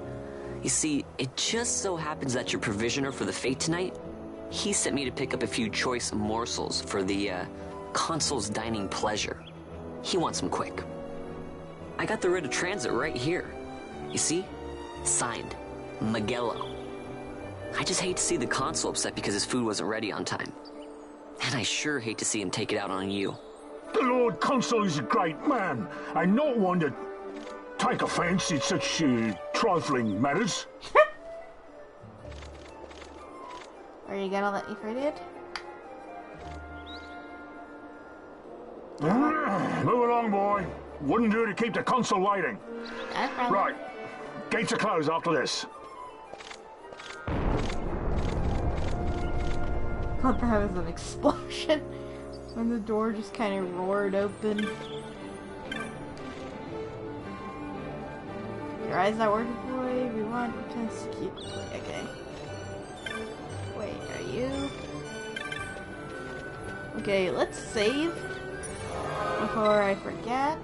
You see, it just so happens that your provisioner for the fete tonight, he sent me to pick up a few choice morsels for the, Consul's dining pleasure. He wants them quick. I got the writ of transit right here. You see? Signed, Magello. I just hate to see the Consul upset because his food wasn't ready on time. And I sure hate to see him take it out on you. The Lord Consul is a great man, and not one to take offence in such trifling matters. Are you gonna let me free it? Move along, boy. Wouldn't do to keep the Consul waiting. Right. Gates are closed after this. I thought that was an explosion when the door just kind of roared open. Your eyes not working, boy. We want to keep. Okay. Wait, are you? Okay, let's save before I forget.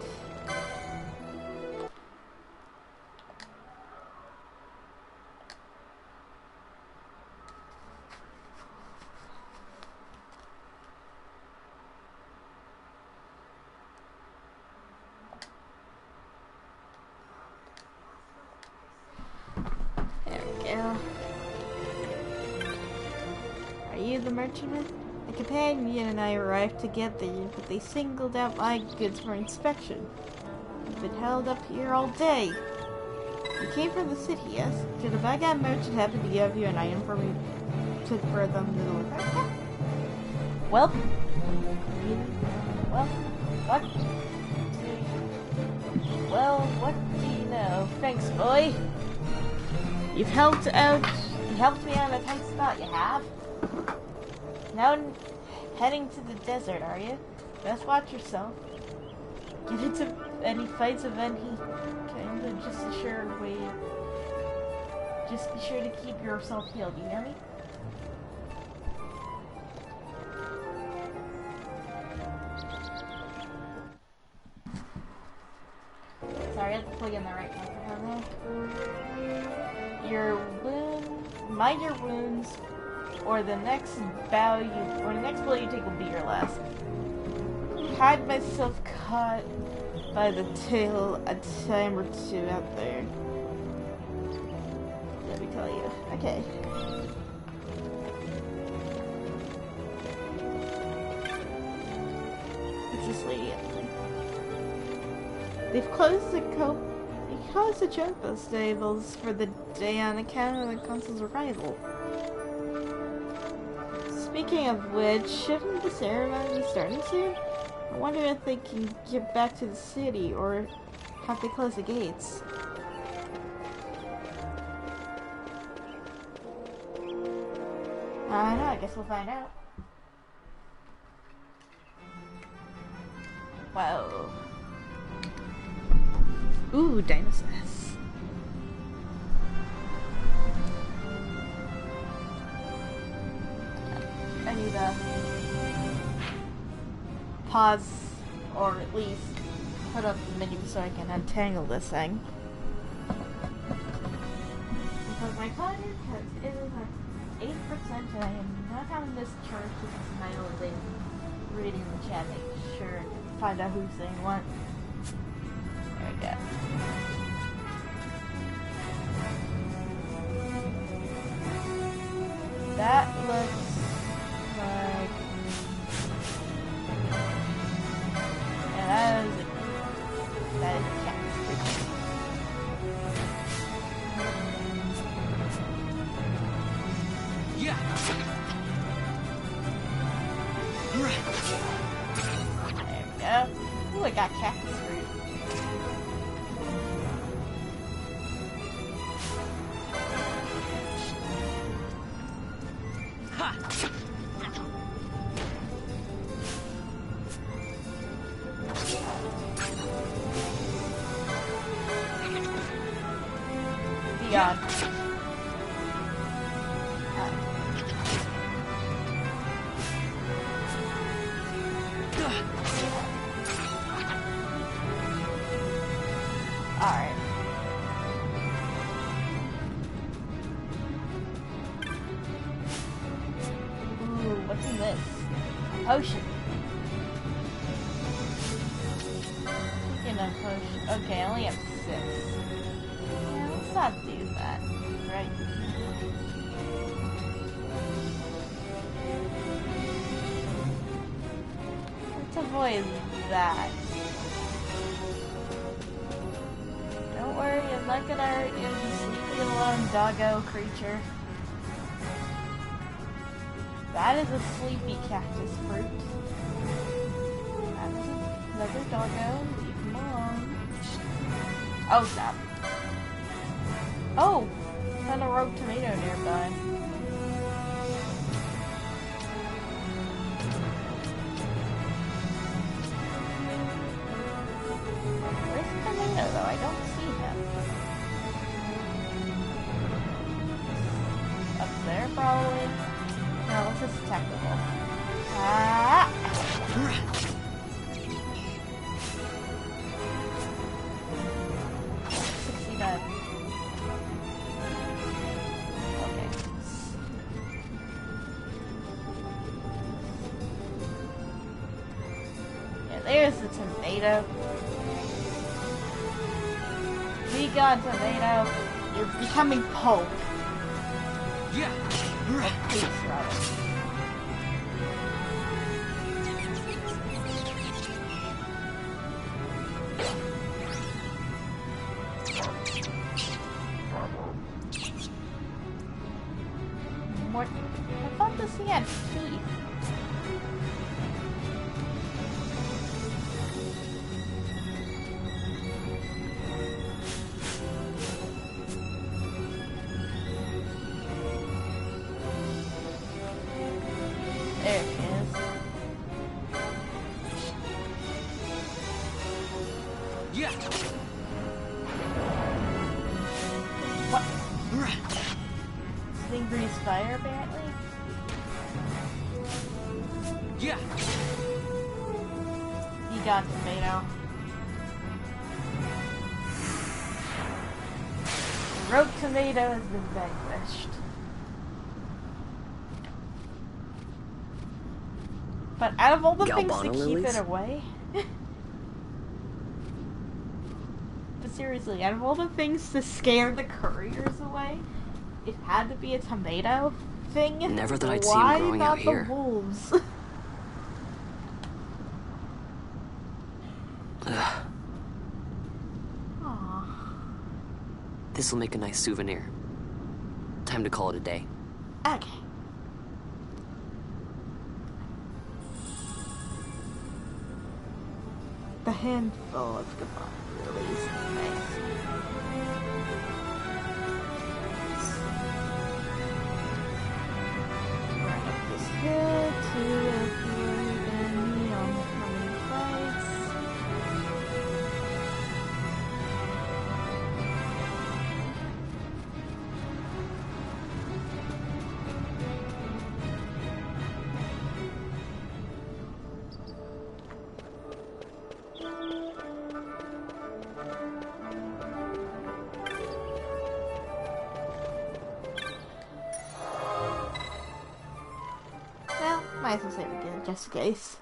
The merchantman? A companion and I arrived together, but they singled out my goods for inspection. I've been held up here all day. You came from the city, yes? Should a Baghdad merchant happen to give you an item for me for them to look at? Well, what? Well, what do you know? Thanks, boy. You've helped out. You helped me out in a tight spot. You have. Now heading to the desert, are you? Best watch yourself. Get into any fights of any kind, and just be sure to keep yourself healed. You hear me? Sorry, I have to plug in the right microphone there. Your wound, mind your wounds, or the next blow you take will be your last. Had myself caught by the tail a time or two out there. Let me tell you. Okay. It's this lady up there. They've closed the Jumbo stables for the day on account of the consul's arrival. Speaking of which, shouldn't the ceremony be starting soon? I wonder if they can get back to the city, or have they closed the gates? I don't know, I guess we'll find out. Whoa. Ooh, dinosaurs. I need to pause, or at least put up the menu so I can untangle this thing. Because my content is at 8% and I am not having this chart because my own thing reading the chat, make sure to find out who's saying what. There we go. That looks like... yeah, that is a cat. Yeah. There we go. Ooh, I got cactus fruit. Beyond. Alright. Ooh, what's in this? A potion. A potion. Okay, I only have 6. Yeah, let's not do that. Right. Let's avoid that. Don't worry, I'm not gonna hurt you, sneaky alone doggo creature. That is a sleepy cactus fruit. Another doggo, leave him alone. Oh, stop. Oh! Found a rogue tomato nearby. Where's the tomato, though? I don't see him. Up there, probably? No, let's just attack the wolf. Ah! 69. Okay. Yeah, there's the tomato. Be gone, tomato. You're becoming pulp. Yeah. Oh, please, Robin. What? I thought this thing had teeth. What? This thing breathes fire, apparently? Yeah. You got tomato. Rogue tomato has been vanquished. But out of all the things to keep it away... But seriously, out of all the things to scare the couriers away, it had to be a tomato thing? Never that I'd see him growing out here. Why not the wolves? This'll make a nice souvenir. Time to call it a day. Okay. The handful of goodbye really is nice. Right up this hill to avoid any oncoming fights. Might as well save again, just in case.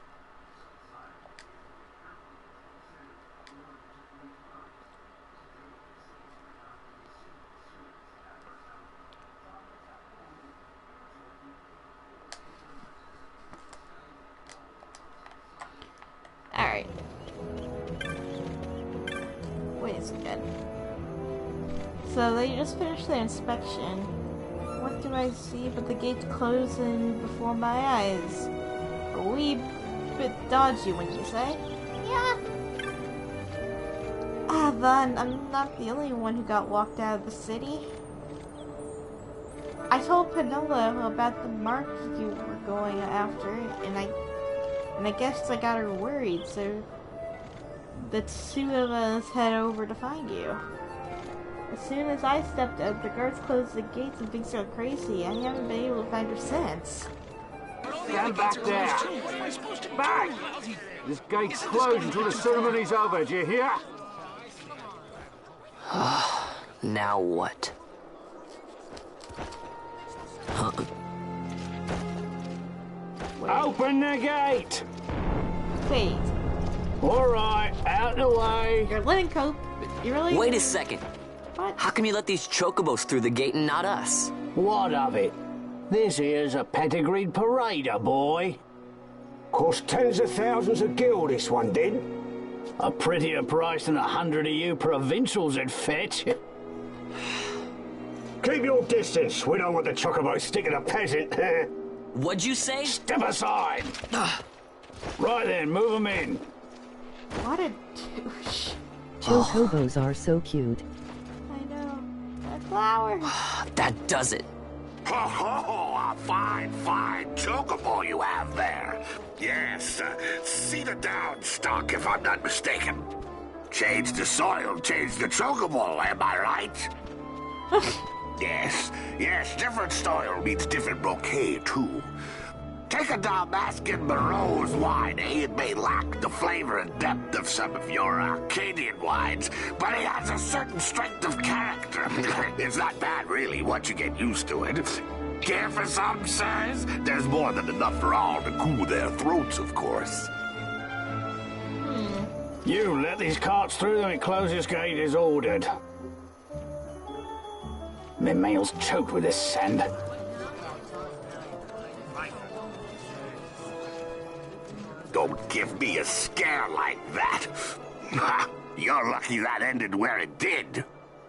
Alright. Wait a second. So they just finished their inspection. What do I see but the gates closing before my eyes? A wee bit dodgy, wouldn't you say? Yeah. Then I'm not the only one who got walked out of the city. I told Penelo about the mark you were going after, and I guess I got her worried, so the two of us head over to find you. As soon as I stepped out, the guards closed the gates and things got crazy. I haven't been able to find her since. Stand back there! Back! This gate's closed until the ceremony's over, do you hear? Now what? Open the gate! Wait. Alright, out the way. You're letting cope. You really... Wait a second. What? How come you let these chocobos through the gate and not us? What of it? This here's a pedigreed parader, boy. Cost tens of thousands of gil, this one did. A prettier price than 100 of you provincials would fetch. Keep your distance. We don't want the chocobo sticking a peasant. What'd you say? Step aside. Right then, move them in. What a douche. Chocobos are so cute. I know. That flower. That does it. Ho ho! A fine chocobo you have there. Yes, cedar down stock if I'm not mistaken. Change the soil, change the chocobo, am I right? Yes, different soil means different bouquet too. Take a Dalmascan Barrow's wine, It may lack the flavor and depth of some of your Arcadian wines, but it has a certain strength of character. It's not bad, really, once you get used to it. Care for some, sirs? There's more than enough for all to cool their throats, of course. You let these carts through when the closest gate is ordered. My mail's choked with this sand. Don't give me a scare like that. You're lucky that ended where it did.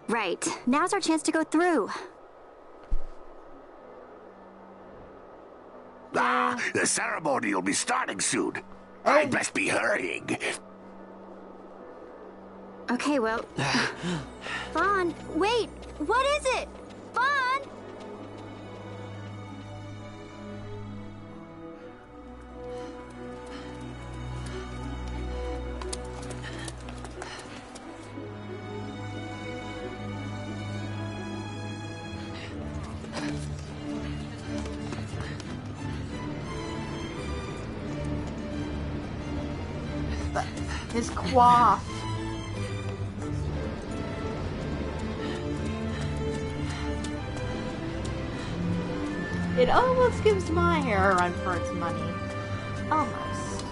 Right. Now's our chance to go through. The ceremony will be starting soon. I'd best be hurrying. Okay, well... Vaughn, wait! What is it? Vaughn! His quaff. It almost gives my hair a run for its money. Almost.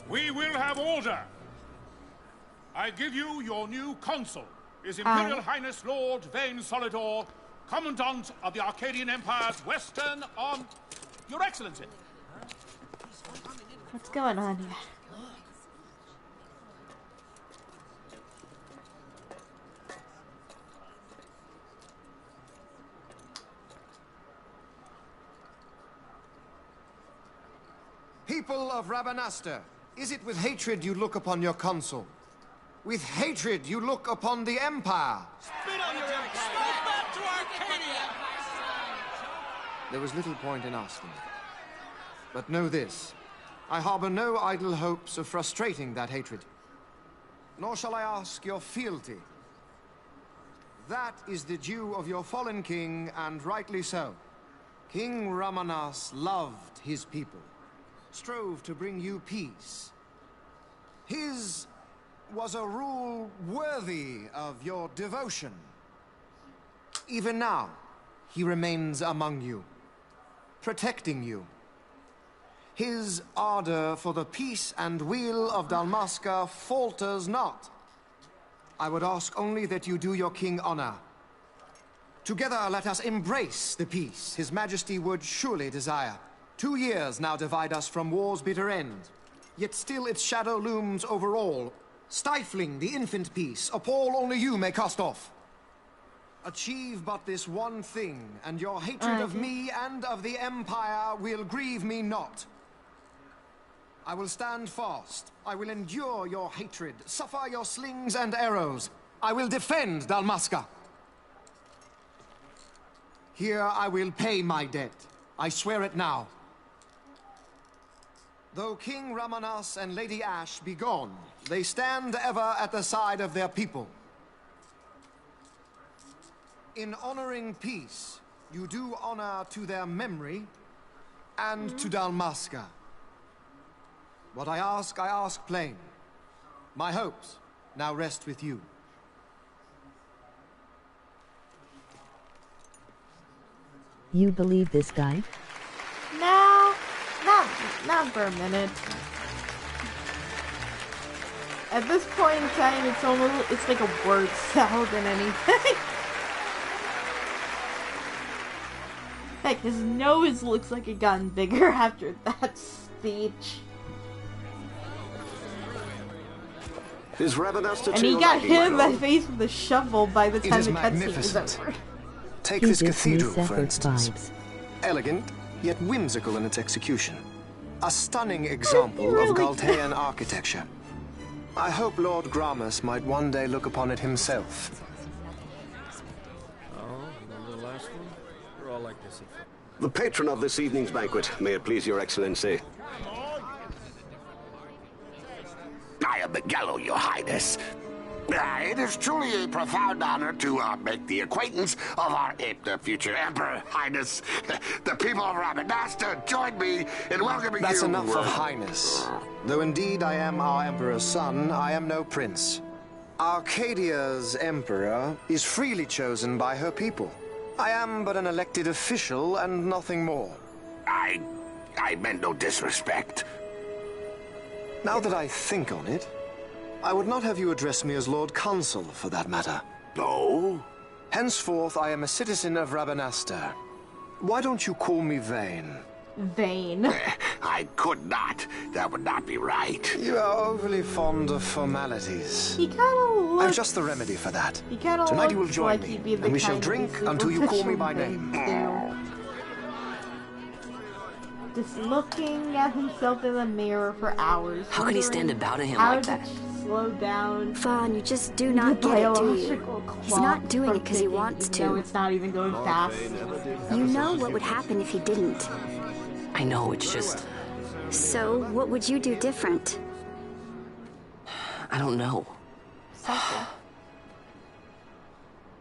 We will have order. I give you your new consul, His Imperial Highness Lord Vayne Solidor, Commandant of the Arcadian Empire's Western Arm... Your Excellency. What's going on here? People of Rabanastre, is it with hatred you look upon your consul? With hatred you look upon the Empire? Spit on your empire! Go back to Arcadia! There was little point in asking. But know this, I harbor no idle hopes of frustrating that hatred. Nor shall I ask your fealty. That is the due of your fallen king, and rightly so. King Ramanas loved his people, strove to bring you peace. His was a rule worthy of your devotion. Even now, he remains among you, protecting you. His ardor for the peace and weal of Dalmasca falters not. I would ask only that you do your king honor. Together let us embrace the peace His Majesty would surely desire. 2 years now divide us from war's bitter end, yet still its shadow looms over all, stifling the infant peace, a pall only you may cast off. Achieve but this one thing, and your hatred of me and of the Empire will grieve me not. I will stand fast. I will endure your hatred, suffer your slings and arrows. I will defend Dalmasca. Here I will pay my debt. I swear it now. Though King Ramanas and Lady Ashe be gone, they stand ever at the side of their people. In honoring peace, you do honor to their memory and to Dalmasca. What I ask plain. My hopes now rest with you. You believe this guy? No, not for a minute. At this point in time, it's like a word salad than anything. Heck, his nose looks like it gotten bigger after that speech. Is Rabanastre and he got hit in the face with a shovel by the time the cutscene was over. Take this cathedral, for instance. Elegant, yet whimsical in its execution. A stunning example of Galtean architecture. I hope Lord Gramus might one day look upon it himself. Oh, remember the last one? We're all like this. The patron of this evening's banquet, may it please your excellency. I am Miguel, your highness. It is truly a profound honor to make the acquaintance of our future emperor, highness. The people of Rabanastre join me in welcoming you. That's enough of highness. Though indeed I am our emperor's son, I am no prince. Arcadia's emperor is freely chosen by her people. I am but an elected official and nothing more. I meant no disrespect. Now that I think on it, I would not have you address me as Lord Consul, for that matter. No? Henceforth, I am a citizen of Rabanastre. Why don't you call me Vayne? Vayne. I could not. That would not be right. You are overly fond of formalities. He kind of looks... I've just the remedy for that. He kind of Tonight you will looks join like me, he'd be the and we shall kind drink of until you call me by Vayne name. Just looking at himself in the mirror for hours. How can he stand to bow to him like that? Slow down. Vaughn, you just do not get it, do you? He's not doing it because he wants to. No, it's not even going fast. You know what would happen if he didn't. I know, it's just... So, what would you do different? I don't know. Something.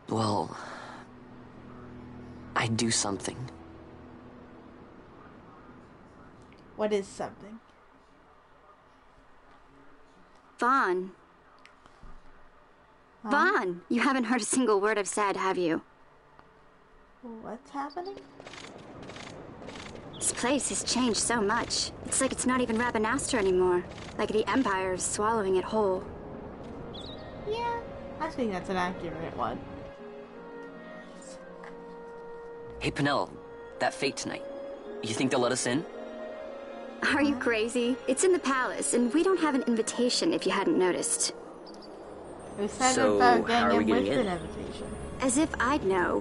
Well, I'd do something. What is something? Vaughn. Huh? Vaughn, you haven't heard a single word I've said, have you? What's happening? This place has changed so much. It's like it's not even Rabanastre anymore. Like the Empire is swallowing it whole. Yeah, I think that's an accurate one. Hey, Penelo, that fete tonight. You think they'll let us in? Are you crazy? It's in the palace, and we don't have an invitation if you hadn't noticed. We said so about how are we getting getting an in? invitation. As if I'd know.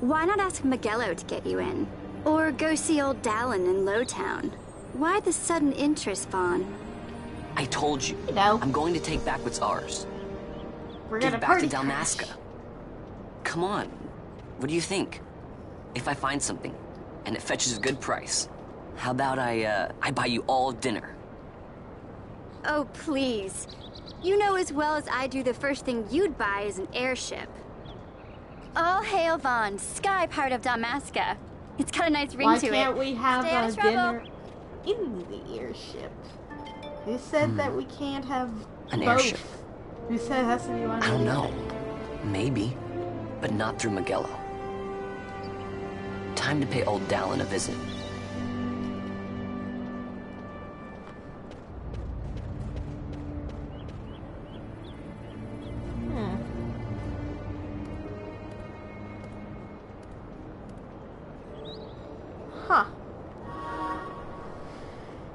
Why not ask Magello to get you in? Or go see old Dallin in Lowtown? Why the sudden interest, Vaughn? I told you. No. I'm going to take back what's ours. We're Give gonna it back party to Dalmasca. Come on. What do you think? If I find something, and it fetches a good price, how about I buy you all dinner? Oh, please. You know as well as I do the first thing you'd buy is an airship. All hail Vaughn, Sky Pirate of Dalmasca. It's got a nice ring to it. Why can't we have Stay out a of trouble. dinner in the airship? Who said that we can't have An both? airship? Who said it has to be one? I or don't the know. other? Maybe. But not through Magello. Time to pay old Dallin a visit. Huh.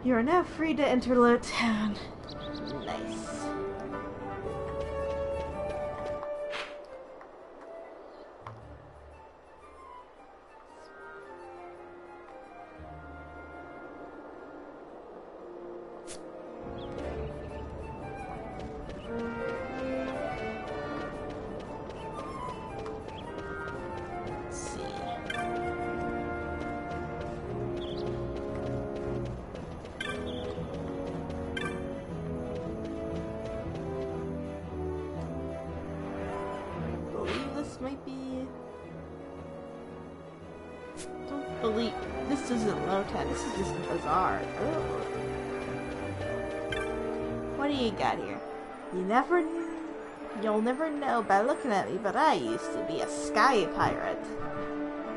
You are now free to enter Lowtown. Nice. Might be. Don't believe this isn't Lowtown. This is just a bazaar. Oh. What do you got here? You'll never know by looking at me, but I used to be a sky pirate.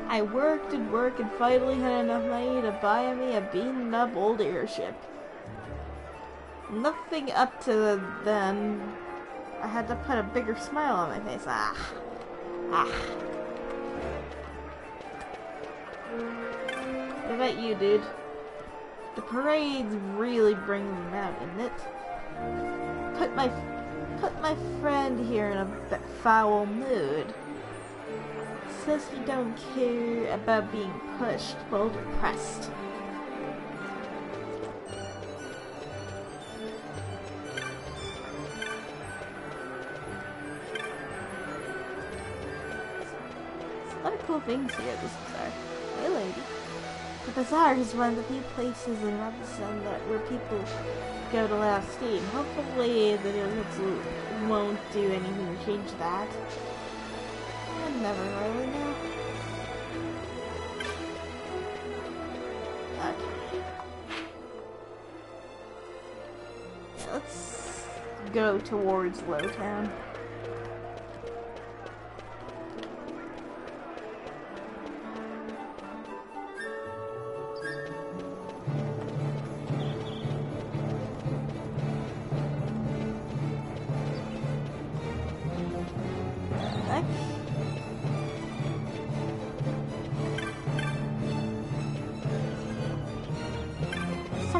I worked and worked and finally had enough money to buy me a beaten up old airship. Nothing up to then. I had to put a bigger smile on my face. What about you, dude? The parade's really bringing them out, isn't it? Put my friend here in a foul mood. Says you don't care about being pushed, but depressed. A lot of cool things here at this bazaar. Hey, lady. The bazaar is one of the few places in Robinson where people go to let off steam. Hopefully the Nilitz won't do anything to change that. I never really know. Okay. Yeah, let's go towards Lowtown.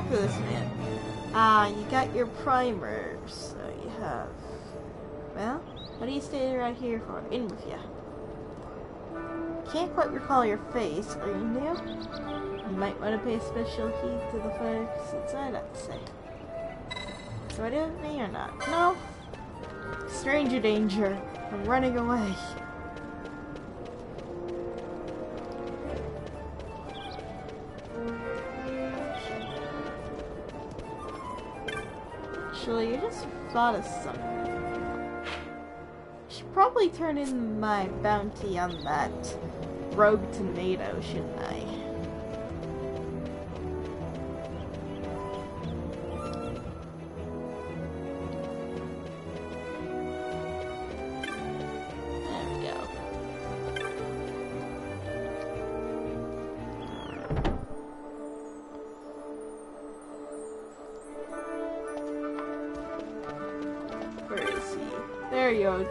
This man. You got your primers, so you have. Well, what are you standing right here for? In with ya. Can't quite recall your face. Are you new? You might want to pay special heed to the folks inside, I'd say. So I do with me or not? No. Stranger danger. I'm running away. Actually, I just thought of something. I should probably turn in my bounty on that rogue tomato, shouldn't I?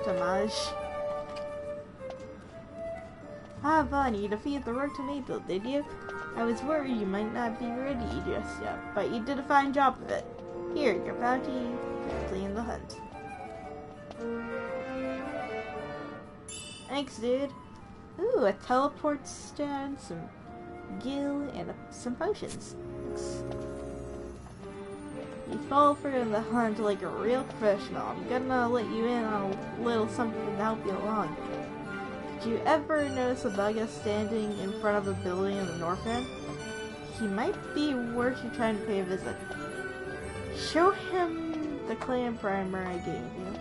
Tomasz. Ah, Vaughn, you defeated the rogue tomato, did you? I was worried you might not be ready just yet, but you did a fine job of it. Here, your bounty, currently in the hunt. Thanks, dude. Ooh, a teleport stand, some gil, and some potions. Thanks. You fall through the hunt like a real professional. I'm gonna let you in on a little something to help you along. Did you ever notice a bugger standing in front of a building in the north end? He might be worth you trying to pay a visit. Show him the clan primer I gave you.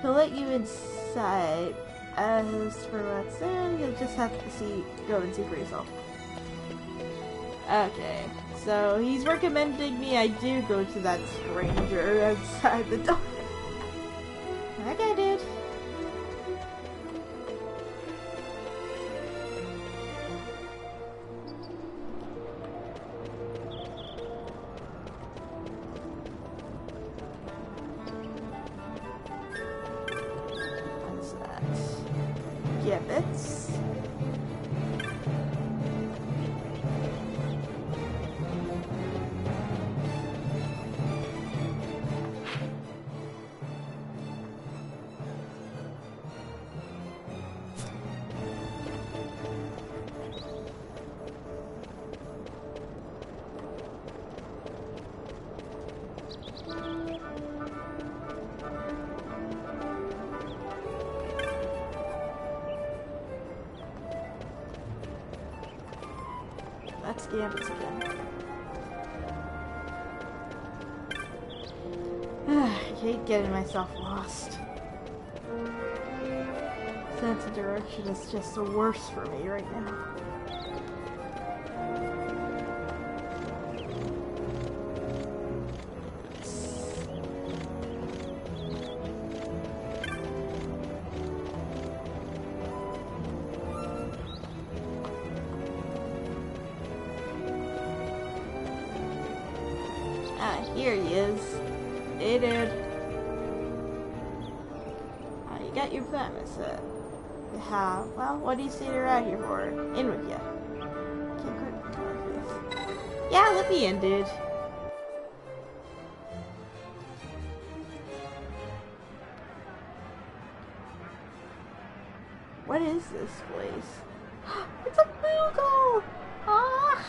He'll let you inside. As for what's there, you'll just have to go and see for yourself. Okay. So, he's recommending me I do go to that stranger outside the door. Okay, dude. What's that? Gibbets. That's Gambits again. I hate getting myself lost. Sense of direction is just the worst for me right now. Here he is. Hey, dude. You got your premise. Well, what do you see you're out here for? In with ya. Yeah, let me in, dude. What is this place? It's a Moogle! Ah!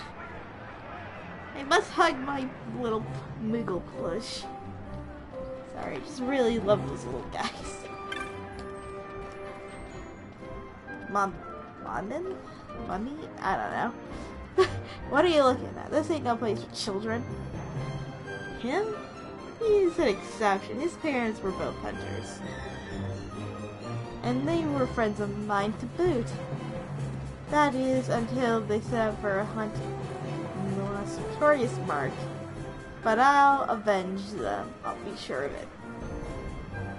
I must hug my little Moogle plush. Sorry, I just really love those little guys. Mummy? I don't know. What are you looking at? This ain't no place for children. Him? He's an exception. His parents were both hunters. And they were friends of mine to boot. That is, until they set out for a hunt in the last victorious mark. But I'll avenge them, I'll be sure of it.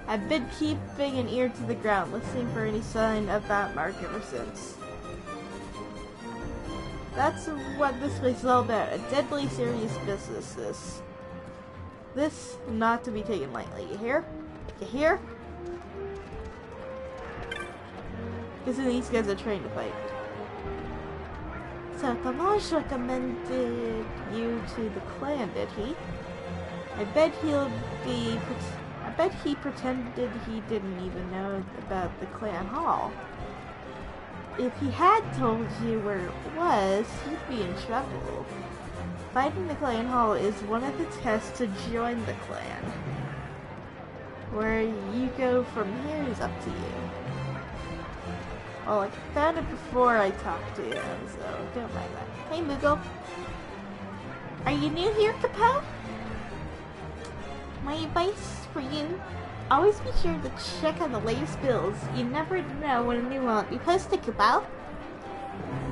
I've been keeping an ear to the ground, listening for any sign of that mark ever since. That's what this place is all about, a deadly serious business. This not to be taken lightly, you hear? You hear? Because these guys are trained to fight. So Tomasz recommended you to the clan, did he? I bet he pretended he didn't even know about the clan hall. If he had told you where it was, he'd be in trouble. Finding the clan hall is one of the tests to join the clan. Where you go from here is up to you. Well, I found it before I talked to him, so don't mind that. Hey, Moogle. Are you new here, Capel? My advice for you, always be sure to check on the latest bills. You never know when a new one will be posted, Kupal.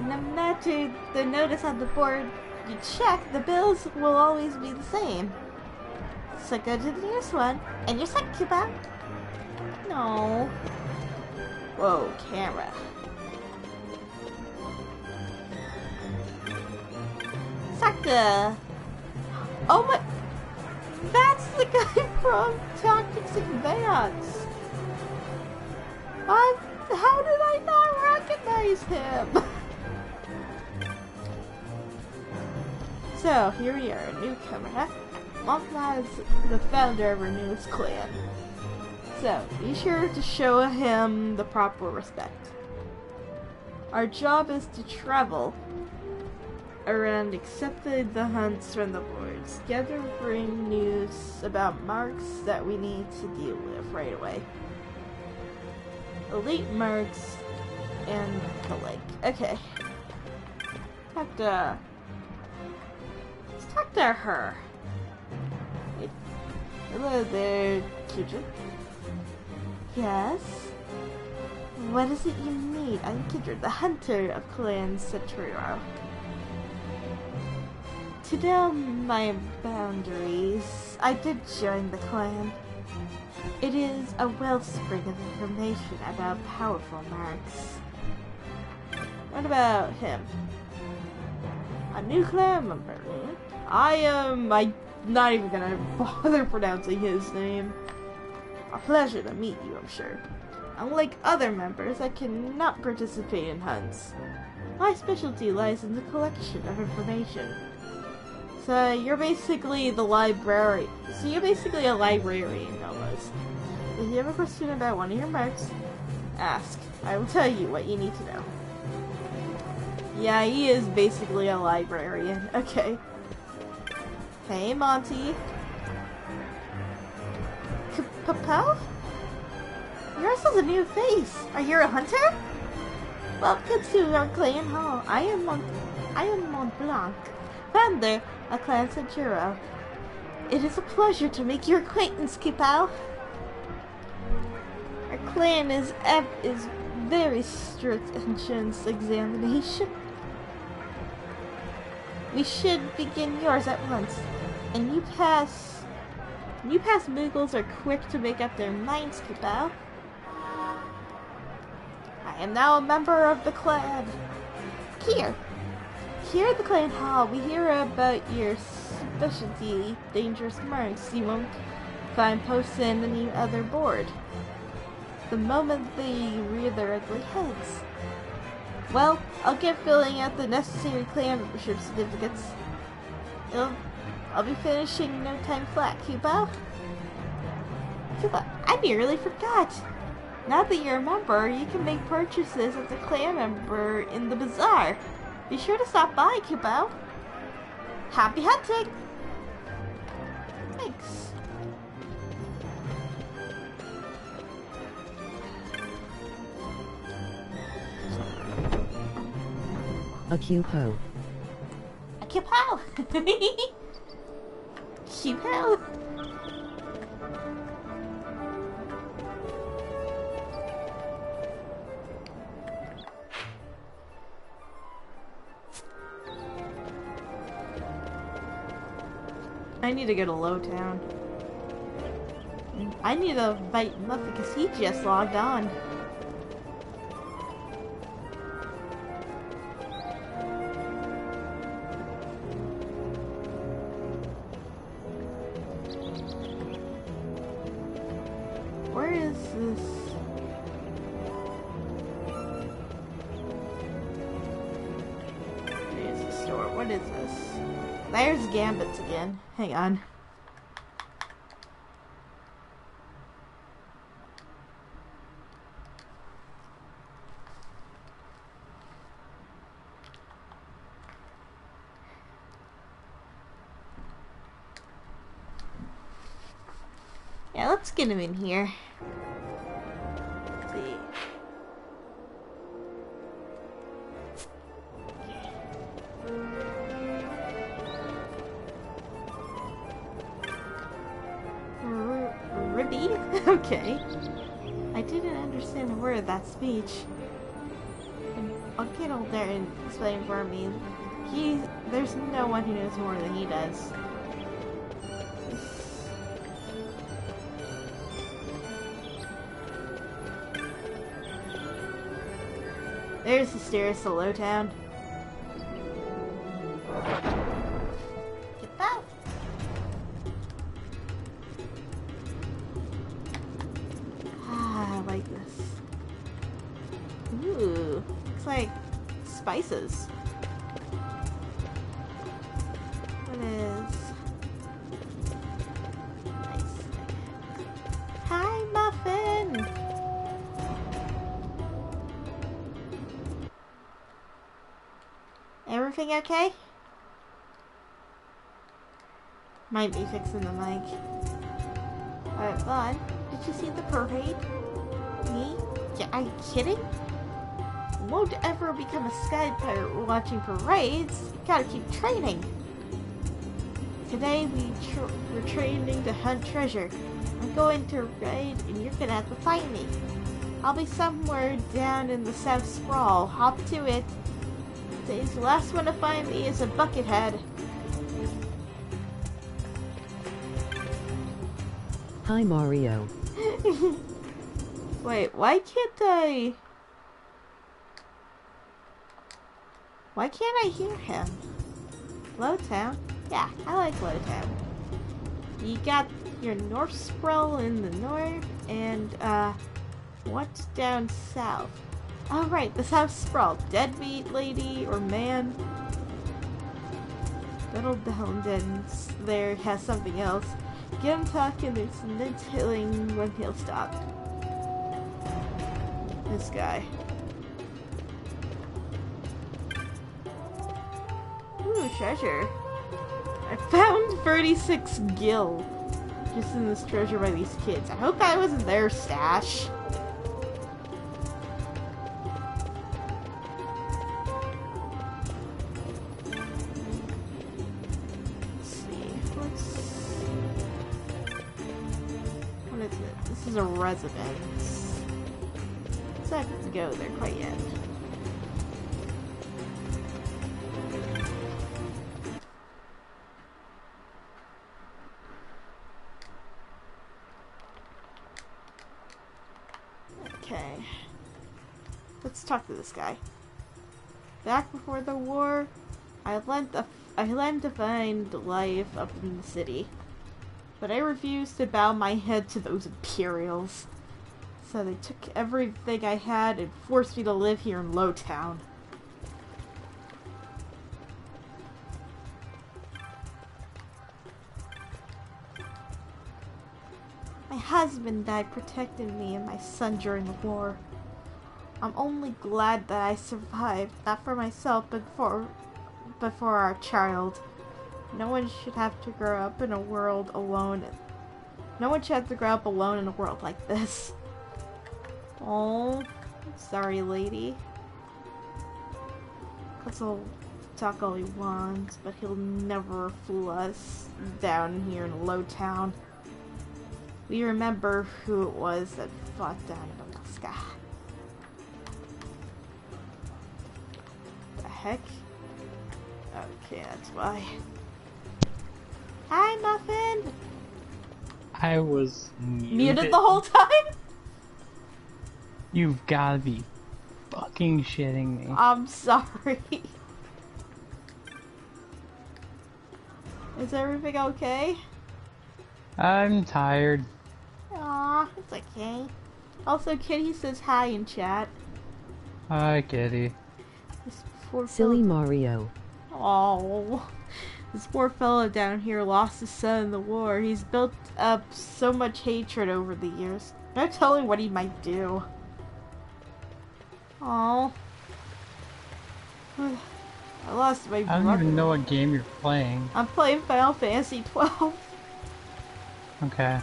No matter the notice on the board you check, the bills will always be the same. So go to the nearest one, and you're set, Kupal. No. Whoa, camera. Sakta. Oh my... That's the guy from Tactics Advance. How did I not recognize him? So, here we are, a newcomer. Mothma is the founder of our newest clan. So, be sure to show him the proper respect. Our job is to travel around, accept the hunts from the boards, bring news about marks that we need to deal with right away. Elite marks and the like. Okay. Let's talk to her. Hello there, Kindred. Yes? What is it you need? I'm Kindred, the hunter of Clan Centurion. To know my boundaries, I did join the clan. It is a wellspring of information about powerful marks. What about him? A new clan member. I'm not even gonna bother pronouncing his name. A pleasure to meet you, I'm sure. Unlike other members, I cannot participate in hunts. My specialty lies in the collection of information. So you're basically the library. So you're basically a librarian almost. If you have a question about one of your marks, ask. I will tell you what you need to know. Yeah, he is basically a librarian. Okay. Hey, Monty. Kupal? Yours is a new face. Are you a hunter? Welcome to our clan hall. I am Mont Blanc, founder of Clan Centurion. It is a pleasure to make your acquaintance, Kupal. Our clan is very strict entrance examination. We should begin yours at once. And you pass Muggles are quick to make up their minds, Kupal. I am now a member of the clan. Here at the clan hall, we hear about your specialty, dangerous marks you won't find posted in any other board. The moment they rear their ugly heads. Well, I'll get filling out the necessary clan membership certificates. I'll be finishing no time flat, Kupal. I nearly forgot. Now that you're a member, you can make purchases as a clan member in the bazaar. Be sure to stop by, Kupal. Happy hunting! Thanks. A Kupo. A Kupal! Kupal! I need to go to Lowtown. I need to invite Muffy because he just logged on. Where is this? Where's the store? What is this? There's Gambits again. Hang on. Yeah, let's get him in here. Let's see. Okay. I didn't understand a word of that speech. I'll get old there and explain for me. There's no one who knows more than he does. There's the stairs to Lowtown. Get that. Ah, I like this. Ooh, looks like spices. What is? Nice. Hi, Muffin. Everything okay? Might be fixing the mic. Alright, Vaughn, did you see the parade? Me? Yeah, are you kidding? Won't ever become a sky pirate watching parades. You gotta keep training. Today we're training to hunt treasure. I'm going to raid and you're gonna have to find me. I'll be somewhere down in the South Sprawl. Hop to it. Today's the last one to find me is a Buckethead. Hi, Mario. Wait, why can't I hear him? Lowtown? Yeah, I like Lowtown. You got your North Sprawl in the north, and, what's down south? Oh, right, the South Sprawl. Deadbeat lady or man? Little Dens there has something else. Get him talking, there's no telling when he'll stop. This guy. Ooh, treasure. I found 36 gil just in this treasure by these kids. I hope that wasn't their stash. This is a residence. So I have to go there quite yet. Okay. Let's talk to this guy. Back before the war, I lent to find life up in the city. But I refused to bow my head to those Imperials. So they took everything I had and forced me to live here in Lowtown. My husband died protecting me and my son during the war. I'm only glad that I survived, not for myself, but for our child. No one should have to grow up in a world alone. No one should have to grow up alone in a world like this. Oh, sorry, lady. He'll talk all he wants, but he'll never fool us down here in Lowtown. We remember who it was that fought down in Alaska. The heck? Okay, that's why. Hi, Muffin! I was muted the whole time? You've gotta be fucking shitting me. I'm sorry. Is everything okay? I'm tired. Aw, it's okay. Also, Kitty says hi in chat. Hi, Kitty. Silly Mario. Oh. This poor fellow down here lost his son in the war. He's built up so much hatred over the years. No telling what he might do. Oh, I lost my brother. I don't even know what game you're playing. I'm playing Final Fantasy 12. Okay.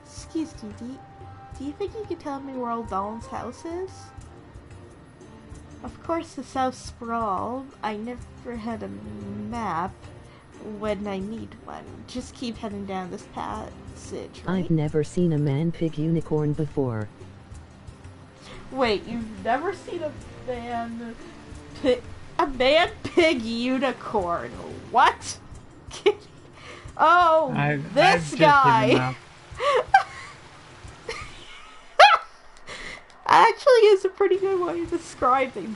Excuse me, do you think you could tell me where old Dawn's house is? Of course, the South Sprawl. I never had a map, when I need one. Just keep heading down this passage, right? I've never seen a man-pig unicorn before. Wait, you've never seen a man-pig unicorn? What? Oh, this guy! Actually, is a pretty good way of describing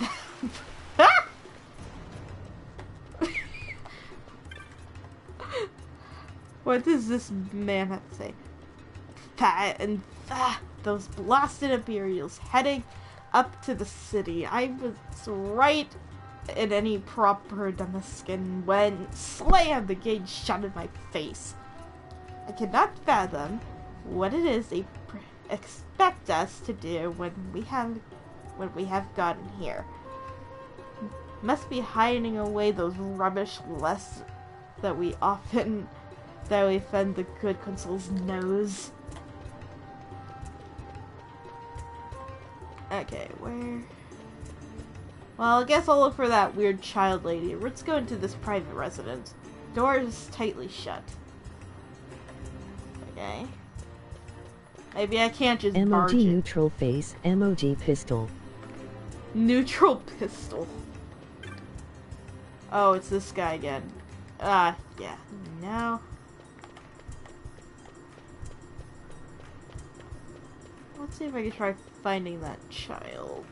that. What does this man have to say? Fat and those blasted Imperials heading up to the city. I was right in any proper Damascus when slam the gate shut in my face. I cannot fathom what it is they expect us to do when we have gotten here. Must be hiding away those rubbish lists that we fend the good consul's nose. Okay, where? Well, I guess I'll look for that weird child lady. Let's go into this private residence. Door is tightly shut. Okay. Maybe I can't just barge emoji in. neutral face, emoji pistol. Neutral pistol. Oh, it's this guy again. Yeah. No. Let's see if I can try finding that child.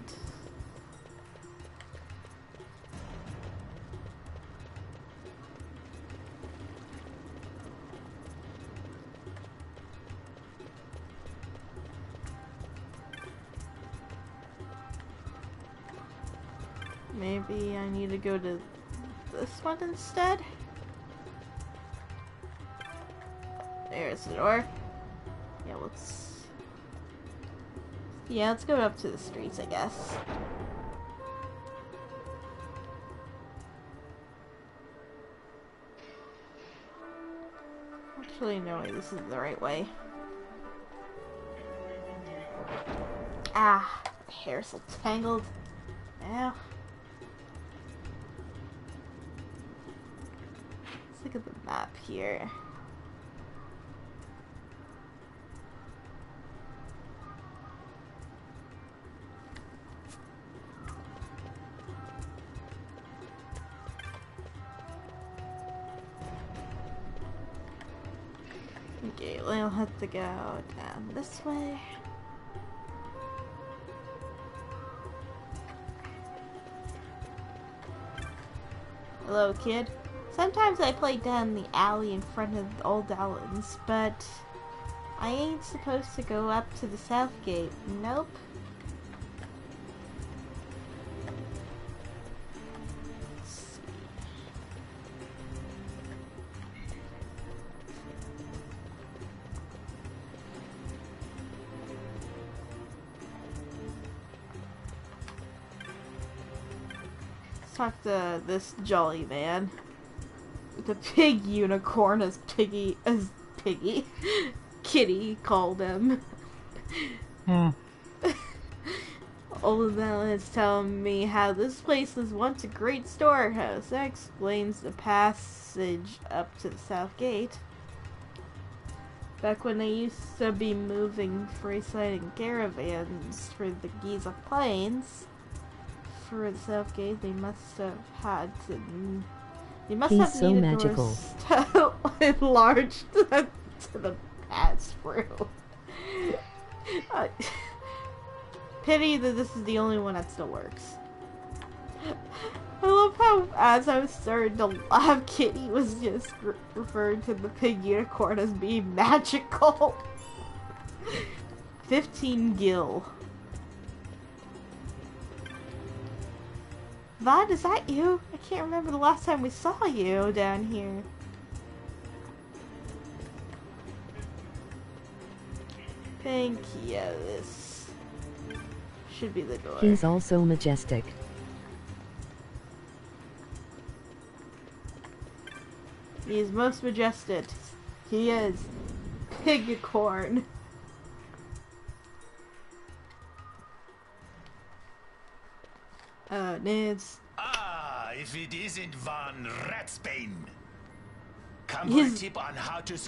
Maybe I need to go to this one instead? There's the door. Let's go up to the streets, I guess. Actually, no way, this isn't the right way. Ah, hair's so tangled. Now. Let's look at the map here. Okay, we'll have to go down this way. Hello, kid. Sometimes I play down the alley in front of the old Allens, but I ain't supposed to go up to the south gate. Nope. Talk to this jolly man. The pig unicorn, as Kitty called him. Old man is telling me how this place was once a great storehouse. That explains the passage up to the south gate. Back when they used to be moving freight-sided caravans for the Giza Plains. For the south gate, they must have had to. They must He's have so needed magical. doors enlarged to the pass through. Pity that this is the only one that still works. I love how, as I was starting to laugh, Kitty was just referring to the pig unicorn as being magical. 15 gil. Vaughn, is that you? I can't remember the last time we saw you down here. Thank you. This should be the door. He's also majestic. He is most majestic. He is Pigicorn. Nids. Ah, if it isn't Von Ratsbane.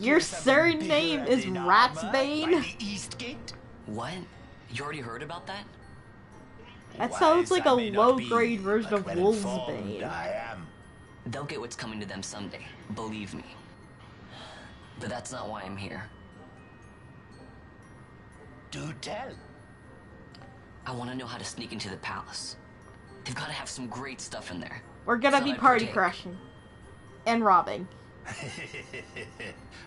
Your surname is Ratsbane? What? You already heard about that? That sounds like a low-grade version of Wolfsbane. They'll get what's coming to them someday, believe me. But that's not why I'm here. Do tell. I want to know how to sneak into the palace. They've got to have some great stuff in there. We're gonna be party crashing. And robbing.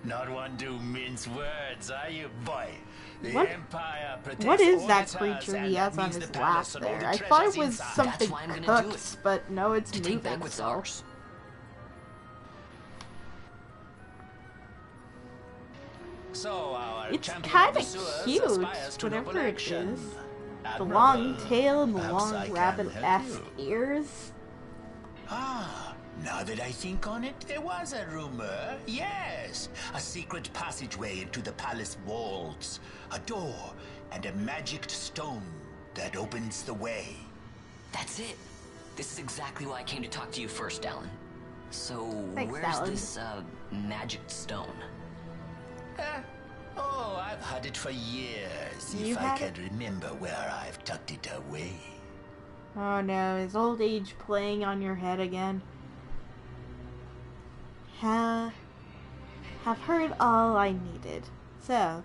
Not one to mince words, are you, boy? What is that creature he has on his lap there? I thought it was something cooked, but no, it's moving, so... It's kind of cute, whatever it is. The long tail and the long rabbit-esque ears. Ah, now that I think on it, there was a rumor. Yes, a secret passageway into the palace walls. A door and a magic stone that opens the way. That's it. This is exactly why I came to talk to you first, Alan. So, Thanks, where's Alan. this, magic stone? Oh, I've had it for years, if I can remember where I've tucked it away. Oh no, is old age playing on your head again? Have heard all I needed. So,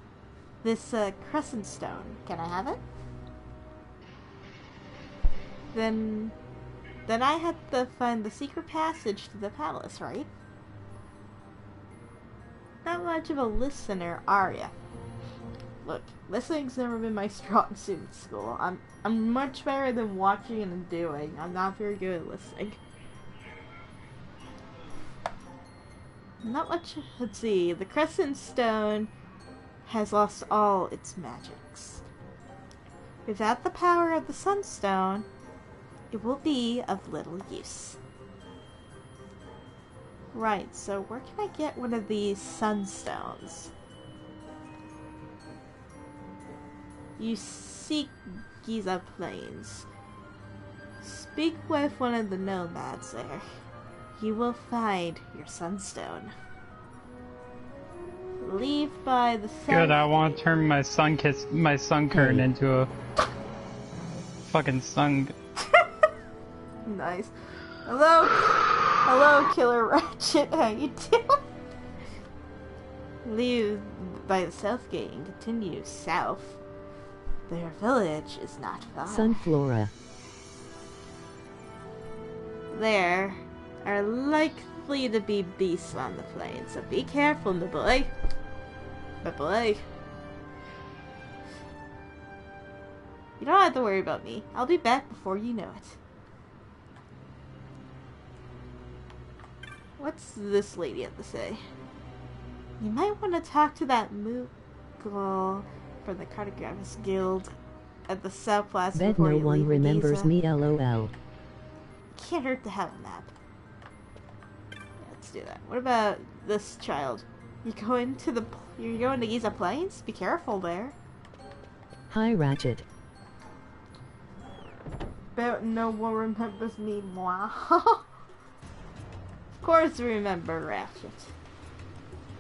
this crescent stone, can I have it? Then I had to find the secret passage to the palace, right? Not much of a listener, are ya? Look, listening's never been my strong suit in school. I'm much better than watching and doing. I'm not very good at listening. Not much. Let's see. The Crescent Stone has lost all its magics. Without the power of the Sunstone, it will be of little use. Right, so where can I get one of these Sunstones? You seek Giza Plains. Speak with one of the nomads there. You will find your Sunstone. Leave by the sun. Good, I want to turn my sun curtain into a fucking sun. Nice. Hello, Killer Ratchet. How you doing? Leave by the south gate and continue south. Their village is not far. Sunflora. There are likely to be beasts on the plains, so be careful, my boy. My boy. You don't have to worry about me. I'll be back before you know it. What's this lady have to say? You might want to talk to that Moogle from the Cartographers Guild at the South Plaza Bet before no you one leave remembers Giza. me, lol. Can't hurt to have a map. Yeah, let's do that. What about this child? You're going to Giza Plains? Be careful there. Hi, Ratchet. Bet no one remembers me, moi. Of course remember Ratchet.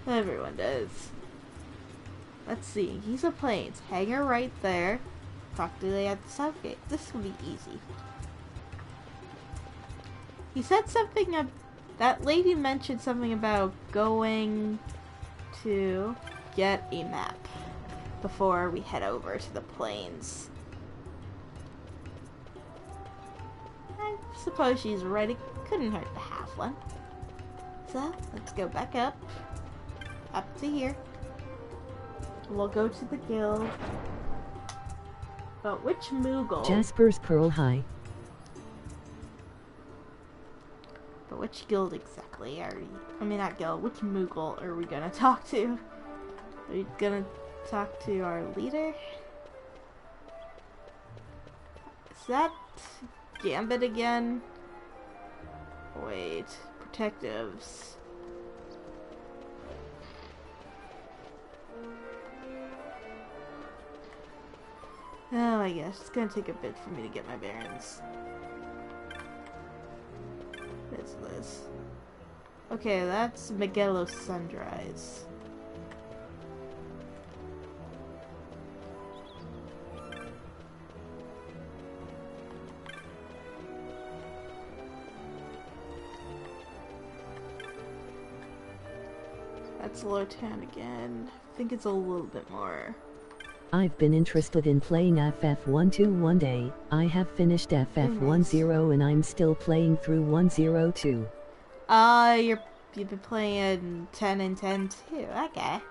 Everyone does. Let's see. Giza Plains. Hangar right there. Practically at the south gate. This will be easy. He said something that lady mentioned something about going to get a map before we head over to the plains. I suppose she's ready. Couldn't hurt to have one. So, let's go back up to here. We'll go to the guild. But which Moogle? Jasper's Pearl High. But which guild exactly are we? I mean, not guild. Which Moogle are we gonna talk to? Are we gonna talk to our leader? Is that Gambit again? Wait. Protectives. Oh, I guess it's gonna take a bit for me to get my bearings. What's this? Okay, that's Magello Sunrise. That's Lotan again. I think it's a little bit more. I've been interested in playing FF12 one day. I have finished FF10 and I'm still playing through 102. You've been playing 10 and 10 too. Okay.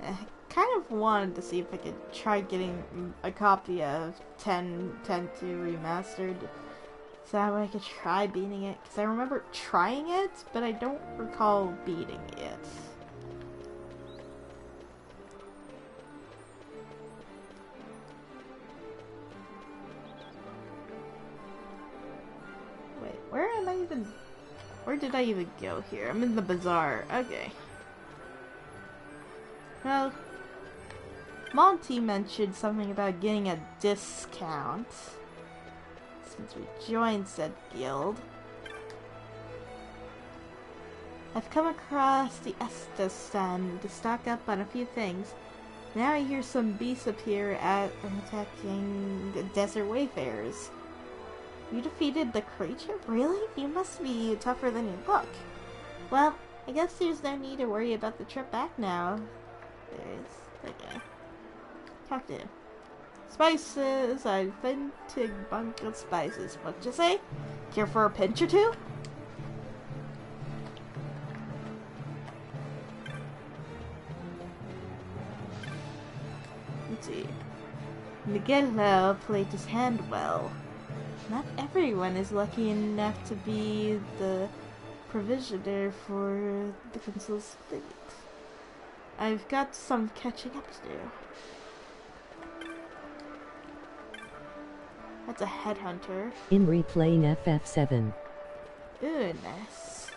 I kind of wanted to see if I could try getting a copy of 10.2 remastered, so that way I could try beating it. Because I remember trying it, but I don't recall beating it. Where did I even go here? I'm in the bazaar. Okay. Well, Monty mentioned something about getting a discount since we joined said guild. I've come across the Estes stand to stock up on a few things. Now I hear some beasts appear at attacking the desert wayfarers. You defeated the creature? Really? You must be tougher than you look. Well, I guess there's no need to worry about the trip back now. Okay. Talk to him. Spices, authentic bunk of spices. What'd you say? Care for a pinch or two? Let's see. Miguel played his hand well. Not everyone is lucky enough to be the provisioner for the consul's fleet. I've got some catching up to do. That's a headhunter. In replaying FF7. Ooh, nice.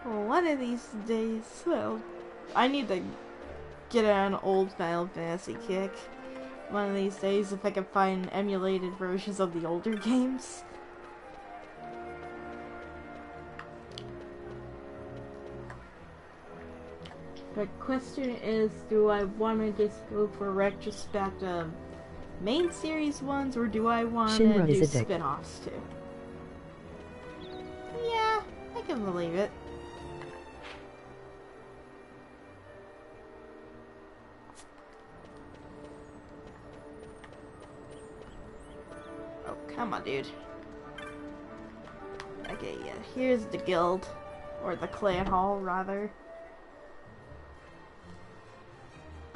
Well, one of these days, well, I need to get an old Final Fantasy kick. One of these days, if I can find emulated versions of the older games. The question is, do I want to just go for retrospective main series ones, or do I want to do spin-offs too? Yeah, I can believe it. Oh, come on, dude. Okay, yeah, here's the guild. Or the clan hall, rather.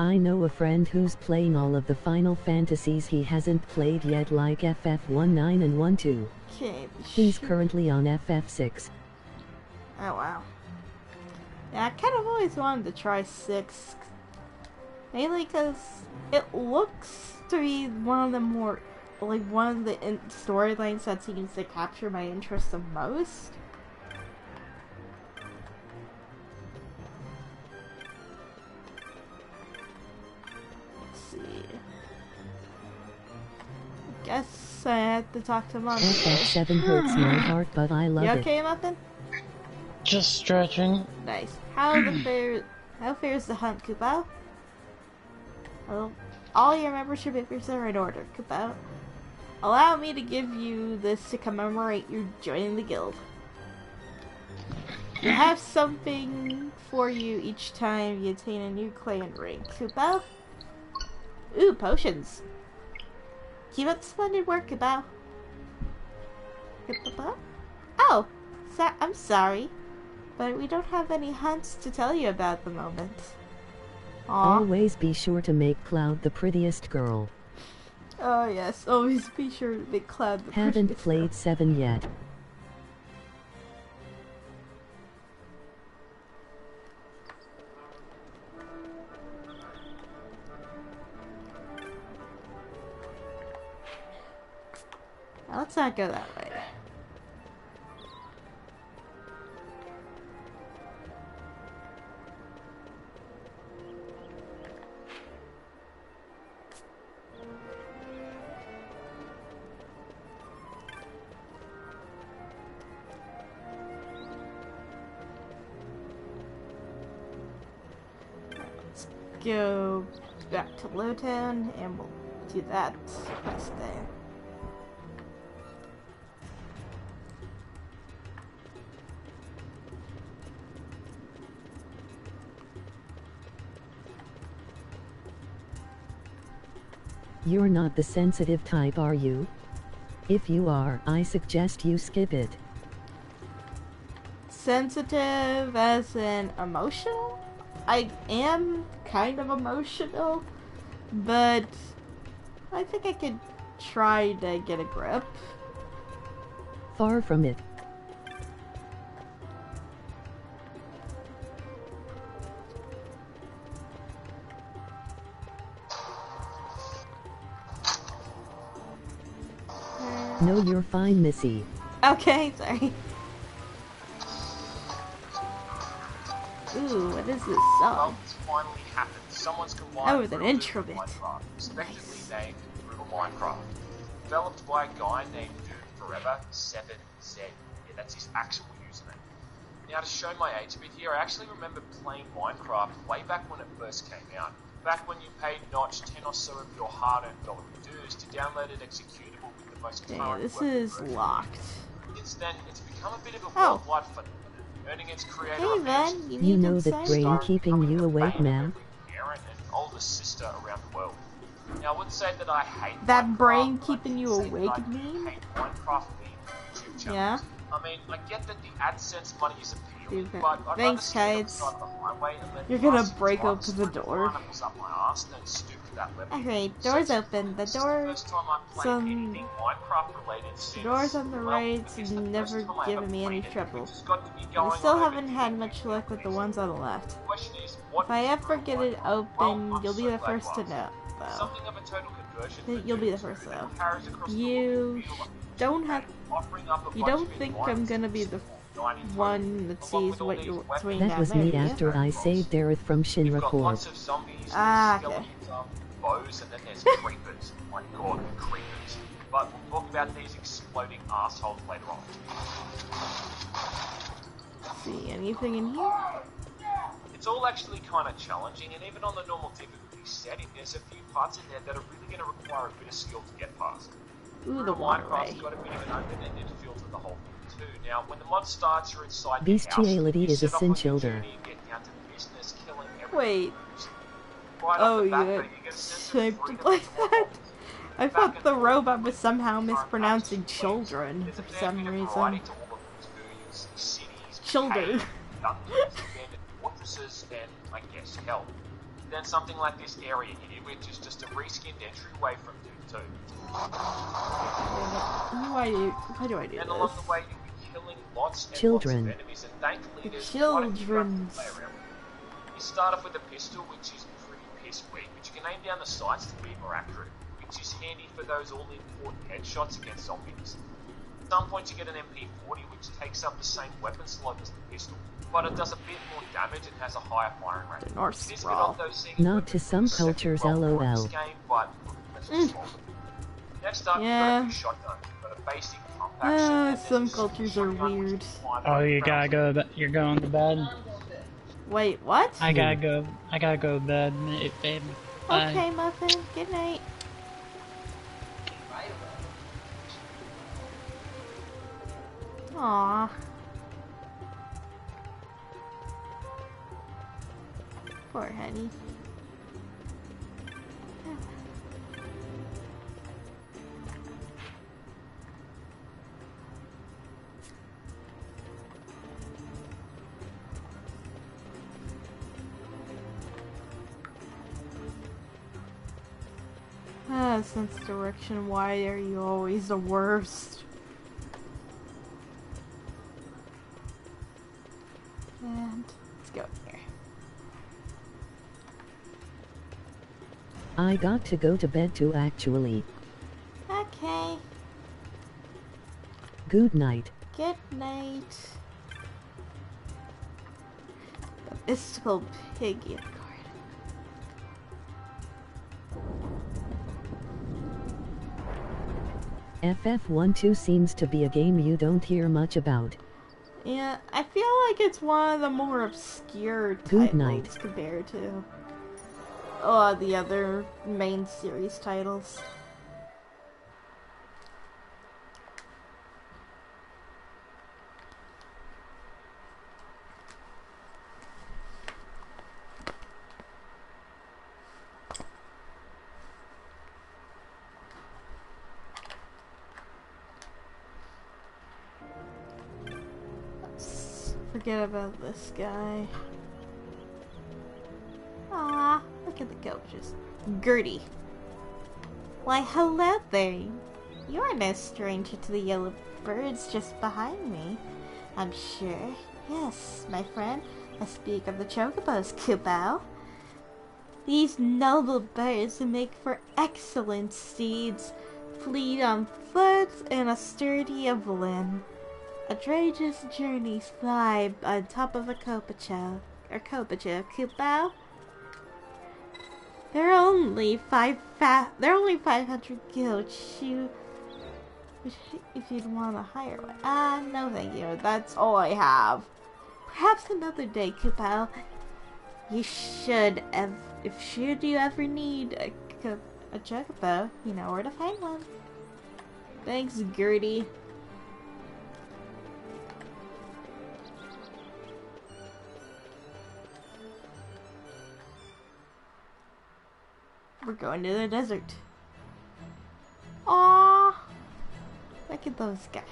I know a friend who's playing all of the Final Fantasies he hasn't played yet, like FF19 and 12. Okay, He's currently on FF6. Oh wow. Yeah, I kind of always wanted to try 6. Mainly because it looks to be one of the more, like, one of the storylines that seems to capture my interest the most. Guess I had to talk to Mom. FF7 hurts my heart, but I love it. You okay, Muffin? Just stretching. Nice. How fares the hunt, Kupo? Well, all your membership papers are in order, Kupo. Allow me to give you this to commemorate you joining the guild. You have something for you each time you attain a new clan rank, Kupo. Ooh, potions. Keep up the splendid work, Kupo. Oh, I'm sorry, but we don't have any hunts to tell you about at the moment. Aww. Always be sure to make Cloud the prettiest girl. Oh yes, always be sure to make Cloud the prettiest girl. Haven't played 7 yet. Now, let's not go that way. go back to Lowtown and we'll do that quest there. You're not the sensitive type, are you? If you are, I suggest you skip it. Sensitive as in emotional? I am kind of emotional, but I think I could try to get a grip. Far from it. No, you're fine, Missy. Okay, sorry. Ooh, what is this song? Well, it's finally happened. Someone's combined with an intro bit. Respectively named Brutal Minecraft. Developed by a guy named Dude Forever 7Z. Yeah, that's his actual username. Now, to show my age a bit here, I actually remember playing Minecraft way back when it first came out. Back when you paid Notch 10 or so of your hard-earned dollar dues to download an executable with the most current this is locked. Since then, it's become a bit of a worldwide phenomenon, earning its creator hey, Van, you know that brain keeping you awake, man. Parent and older sister around the world. Now, I would say that I hate that Minecraft, brain keeping you awake meme. Hate Minecraft YouTube channels. Yeah. I mean, I get that the AdSense money is appealing, but I'd thanks, Kites. You're gonna break open the door. Okay, door's open. The door's on the right, and never given me any trouble. I still haven't had much luck with the ones on the left. If I ever get it open, you'll be the first to know. Well, you'll be the first though. You don't think I'm gonna be the one that sees what you're doing. That was me after I saved Aerith from Shinra Corp. Ah, okay. Bows, and then there's creepers. My god, creepers. But we'll talk about these exploding assholes later on. Let's see, anything in here? It's all actually kind of challenging, and even on the normal difficulty setting, there's a few parts in there that are really going to require a bit of skill to get past. Ooh, the waterway. Minecraft's got a bit of an open-ended feel to the whole thing too. Now, when the mod starts, you're inside Bestiality is essential there. Wait. Oh, you shaped it like that? I thought the robot was somehow mispronouncing children for some reason. Children. Fortresses and, I guess, hell. Then something like this area here, which is just a reskinned entryway from Doom 2. Why do I do this? And along the way, you'll be killing lots and children. Lots of enemies, and thankfully there's children. You start off with a pistol, which is pretty piss weak, but you can aim down the sights to be more accurate, which is handy for those all-important headshots against zombies. At some point you get an MP40, which takes up the same weapon slot as the pistol, but it does a bit more damage and has a higher firing rate. Not to some cultures, lol. Next up, you've got a shotgun, but a basic compact some cultures are weird. Oh, you gotta go. You're going to bed. Wait, what? I gotta go to bed, babe. Bye. Okay, Muffin. Good night. Aww. Poor honey. Sense direction, why are you always the worst? And let's go here. I got to go to bed too, actually. Okay. Good night. Good night. The mystical piggy card. FF12 seems to be a game you don't hear much about. Yeah, I feel like it's one of the more obscure Good night. compared to the other main series titles. Forget about this guy. Ah, look at the coaches. Gertie. Why, hello there. You are no stranger to the yellow birds just behind me, I'm sure. Yes, my friend, I speak of the chocobos, Kupo. These noble birds who make for excellent steeds, fleet on foot and a sturdy of limb. Outrageous journeys fly on top of a Kopacho, Kupo. They're only 500 gil. If you'd want to hire one. No thank you. That's all I have. Perhaps another day, Kupo. You should, if you ever need a chocobo, you know where to find one. Thanks, Gertie. We're going to the desert. Aww! Look at those guys.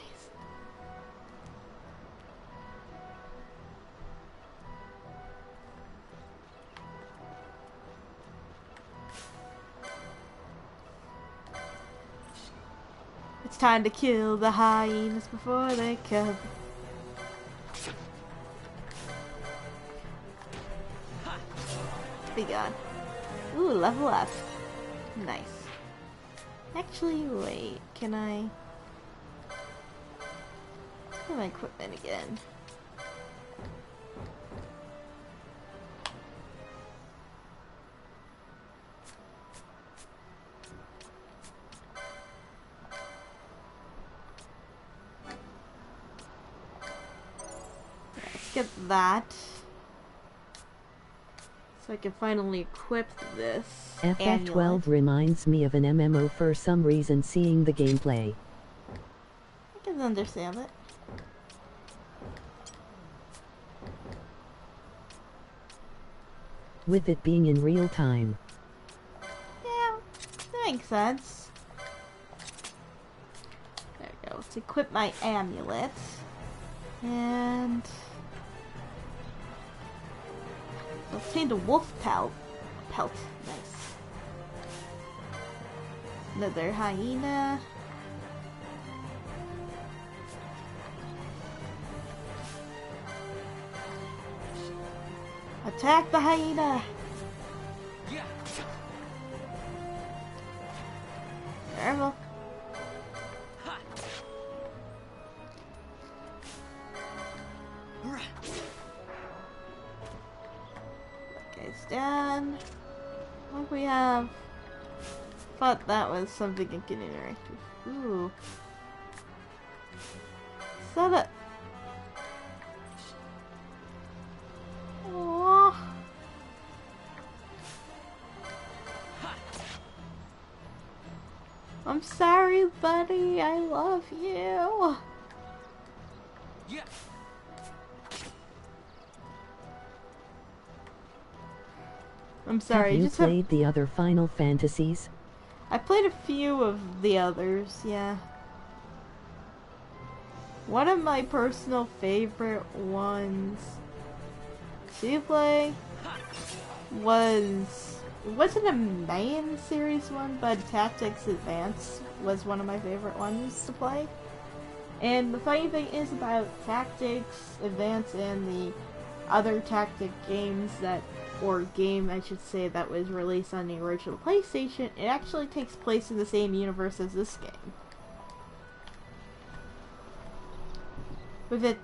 It's time to kill the hyenas before they come. Be gone. Ooh, level up. Nice. Actually, wait, can I... Get my equipment again. Let's get that. So I can finally equip this. FF12 reminds me of an MMO for some reason seeing the gameplay. I can understand it. With it being in real time. Yeah, that makes sense. There we go. Let's equip my amulet. And... obtain the wolf pelt. Nice. Another hyena. Attack the hyena! Careful. Down. What do we have? Thought that was something I can interact with. Ooh. Set it. Aww. I'm sorry, buddy. I love you. Yeah. I'm sorry. Have you played the other Final Fantasies? I played a few of the others, yeah. One of my personal favorite ones to play wasn't a main series one, but Tactics Advance was one of my favorite ones to play. And the funny thing is about Tactics Advance and the other tactic games that, or game I should say, that was released on the original PlayStation, it actually takes place in the same universe as this game. With it,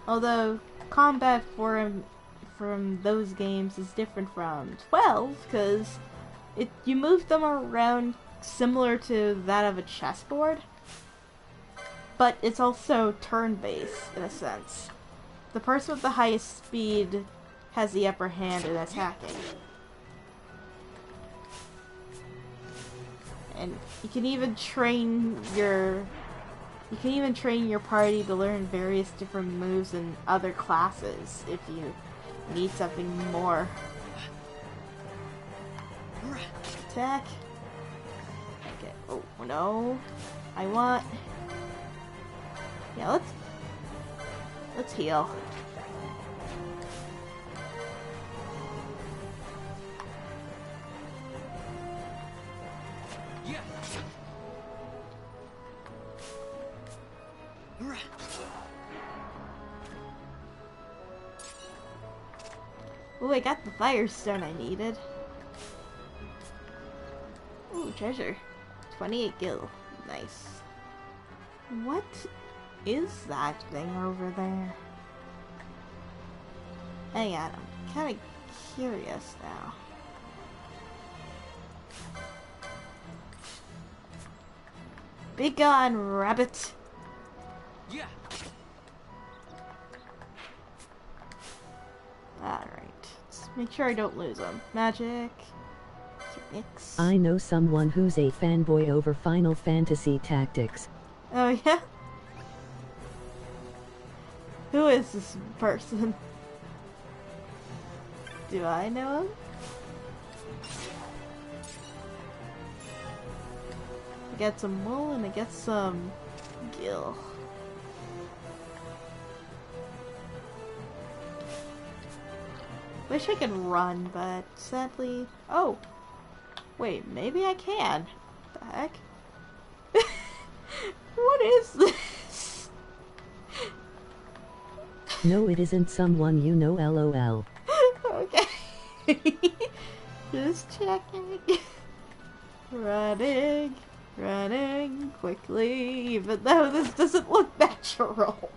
although combat from those games is different from 12, because you move them around similar to that of a chessboard, but it's also turn-based in a sense. The person with the highest speed has the upper hand in attacking. And you can even train your party to learn various different moves in other classes if you need something more. Attack. Okay. Oh no. I want. Yeah, let's heal. Ooh, I got the Firestone I needed. Ooh, treasure. 28 gil. Nice. What is that thing over there? Hang on, I'm kind of curious now. Be gone, rabbit! Yeah. Alright. Let's make sure I don't lose them. Magic. Techniques. I know someone who's a fanboy over Final Fantasy Tactics. Oh yeah? Who is this person? Do I know him? I get some wool and I get some gil. Wish I could run, but sadly... Oh! Wait, maybe I can. What the heck? What is this? No, it isn't someone you know, LOL. Okay. Just checking. Running quickly, even though this doesn't look natural.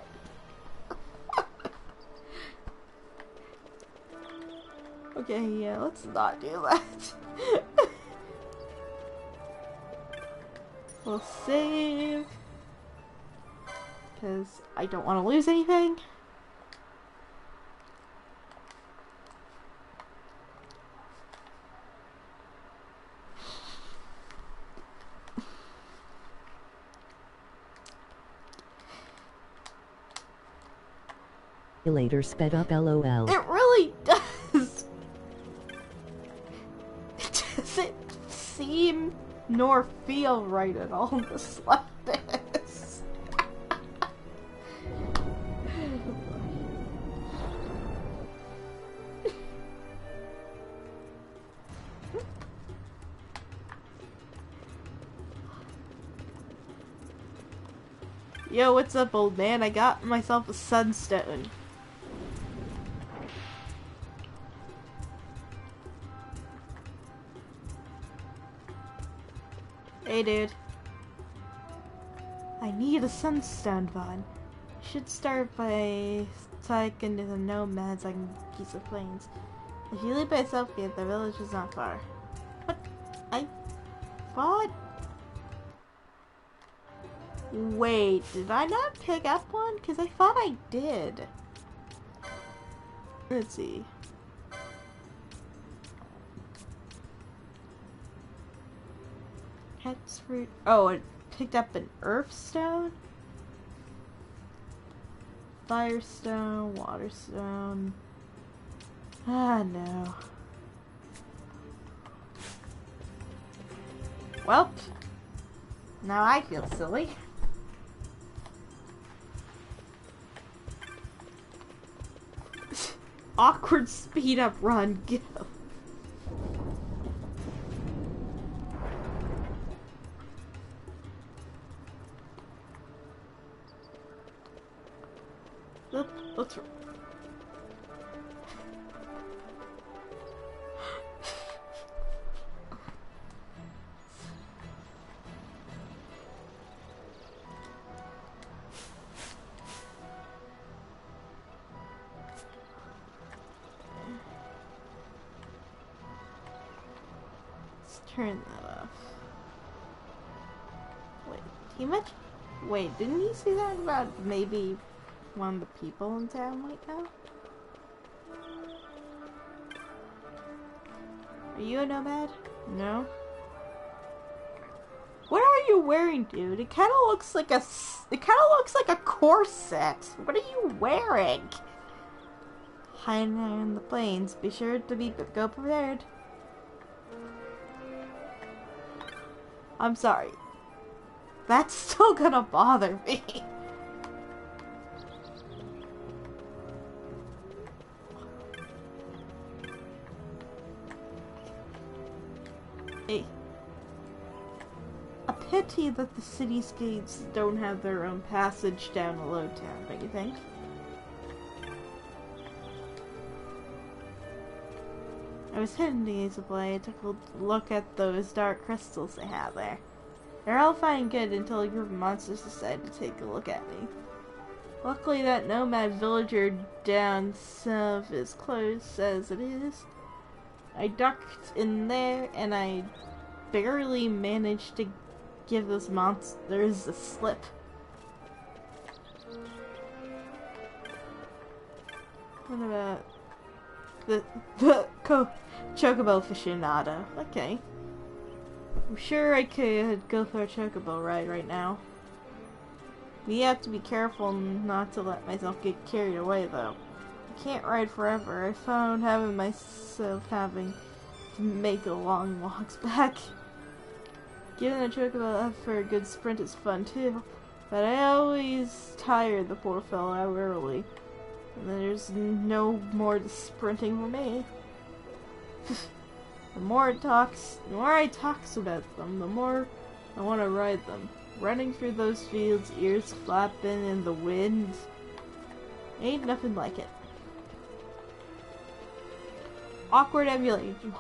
Okay, yeah, let's not do that. We'll save. Because I don't want to lose anything. Later sped up, LOL. It really does. It doesn't seem nor feel right at all in the slightest. Yo, what's up, old man? I got myself a sunstone. Hey, dude. I need a sunstone, Vaughn. Should start by taking to the nomads like a piece of plains. If you leave by Southgate, the village is not far. What? I thought... Wait, did I not pick up one? Because I thought I did. Let's see. Hex fruit. Oh, it picked up an earthstone? Firestone, waterstone. Ah, no. Well, now I feel silly. Awkward speed up run, go. Let's turn that off. Wait, he mentioned... Wait, didn't he say that about maybe one of the people in town might know? Are you a nomad? No? are you wearing, dude? It kind of looks like a corset. What are you wearing? Hiding in the plains. Be sure to go prepared. I'm sorry. That's still gonna bother me. Hey. A pity that the cityscapes don't have their own passage down to Lowtown, don't you think? I was heading to Gazeplay. I took a look at those dark crystals they have there. They're all fine and good until a group of monsters decided to take a look at me. Luckily, that nomad villager down south is close as it is. I ducked in there and I barely managed to give those monsters a slip. What about the Chocobo aficionado? Okay. I'm sure I could go for a Chocobo ride right now. We have to be careful not to let myself get carried away though. I can't ride forever. I found myself having to make long walks back. Getting a Chocobo up for a good sprint is fun too, but I always tire the poor fellow out early. And there's no more sprinting for me. The more I talks about them, the more I want to ride them. Running through those fields, ears flapping in the wind. Ain't nothing like it. Awkward emulation.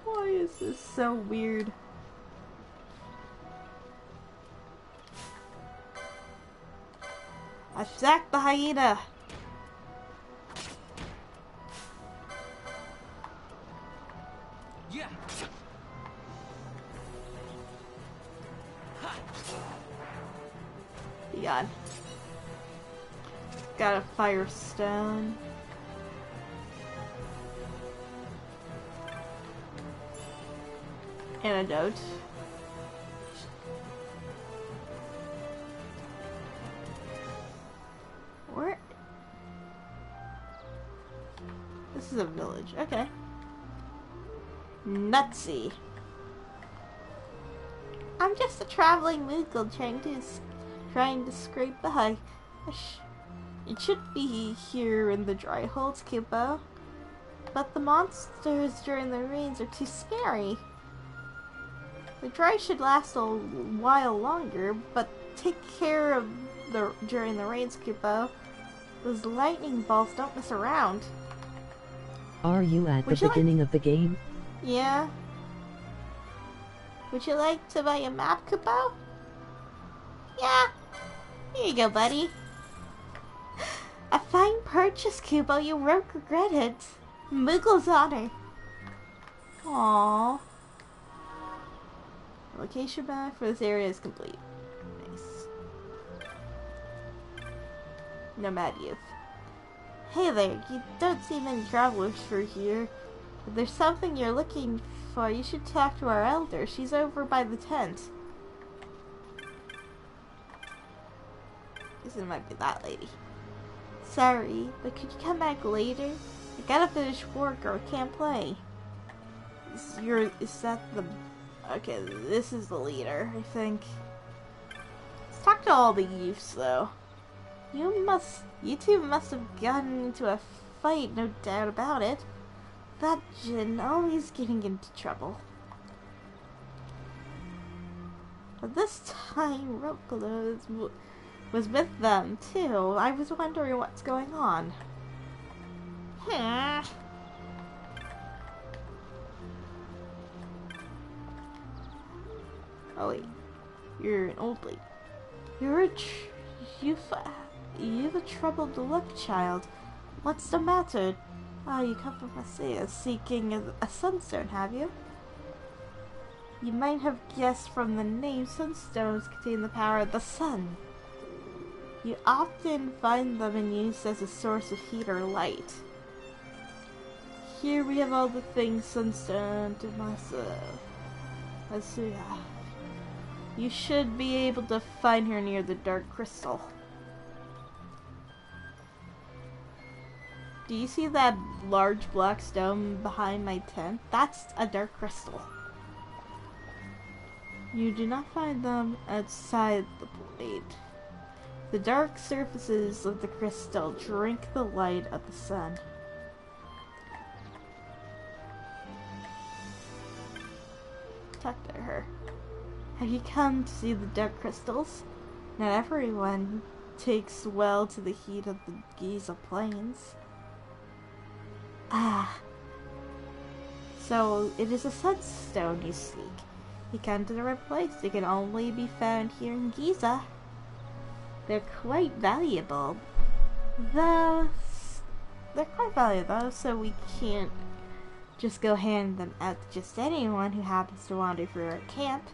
Why is this so weird? I sacked the hyena! Yeah. Beyond. Got a firestone. Antidote. Where? This is a village. Okay. Nutsy. I'm just a traveling Moogle trying to scrape by. It should be here in the dry holds, Kupo. But the monsters during the rains are too scary. The dry should last a while longer, but take care of during the rains, Kupo. Those lightning bolts don't mess around. Are you at the beginning of the game? Yeah. Would you like to buy a map, Kupo? Yeah. Here you go, buddy. A fine purchase, Kupo. You won't regret it. Moogle's honor. Aww. Location map for this area is complete. Nice. Nomad youth. Hey there, you don't see many travelers through here. If there's something you're looking for, you should talk to our elder. She's over by the tent. This might be that lady. Sorry, but could you come back later? I gotta finish work or I can't play. Is that the... Okay, this is the leader, I think. Let's talk to all the youths, though. You two must have gotten into a fight, no doubt about it. That Jin always getting into trouble. But this time, Rokolo was with them, too. I was wondering what's going on. Oh wait, you're an old lady. You've a troubled look, child. What's the matter? Ah, you come from Asea seeking a sunstone, have you? You might have guessed from the name, sunstones contain the power of the sun. You often find them in use as a source of heat or light. here we have all the things Sunstone to myself. Let's see. You should be able to find her near the Dark Crystal. Do you see that large black stone behind my tent? That's a Dark Crystal. You do not find them outside the blade. The dark surfaces of the crystal drink the light of the sun. Talk to her. Have you come to see the dark crystals? Not everyone takes well to the heat of the Giza Plains. Ah. So it is a sunstone you seek. You come to the right place. They can only be found here in Giza. They're quite valuable. They're quite valuable, so we can't just go hand them out to just anyone who happens to wander through our camp.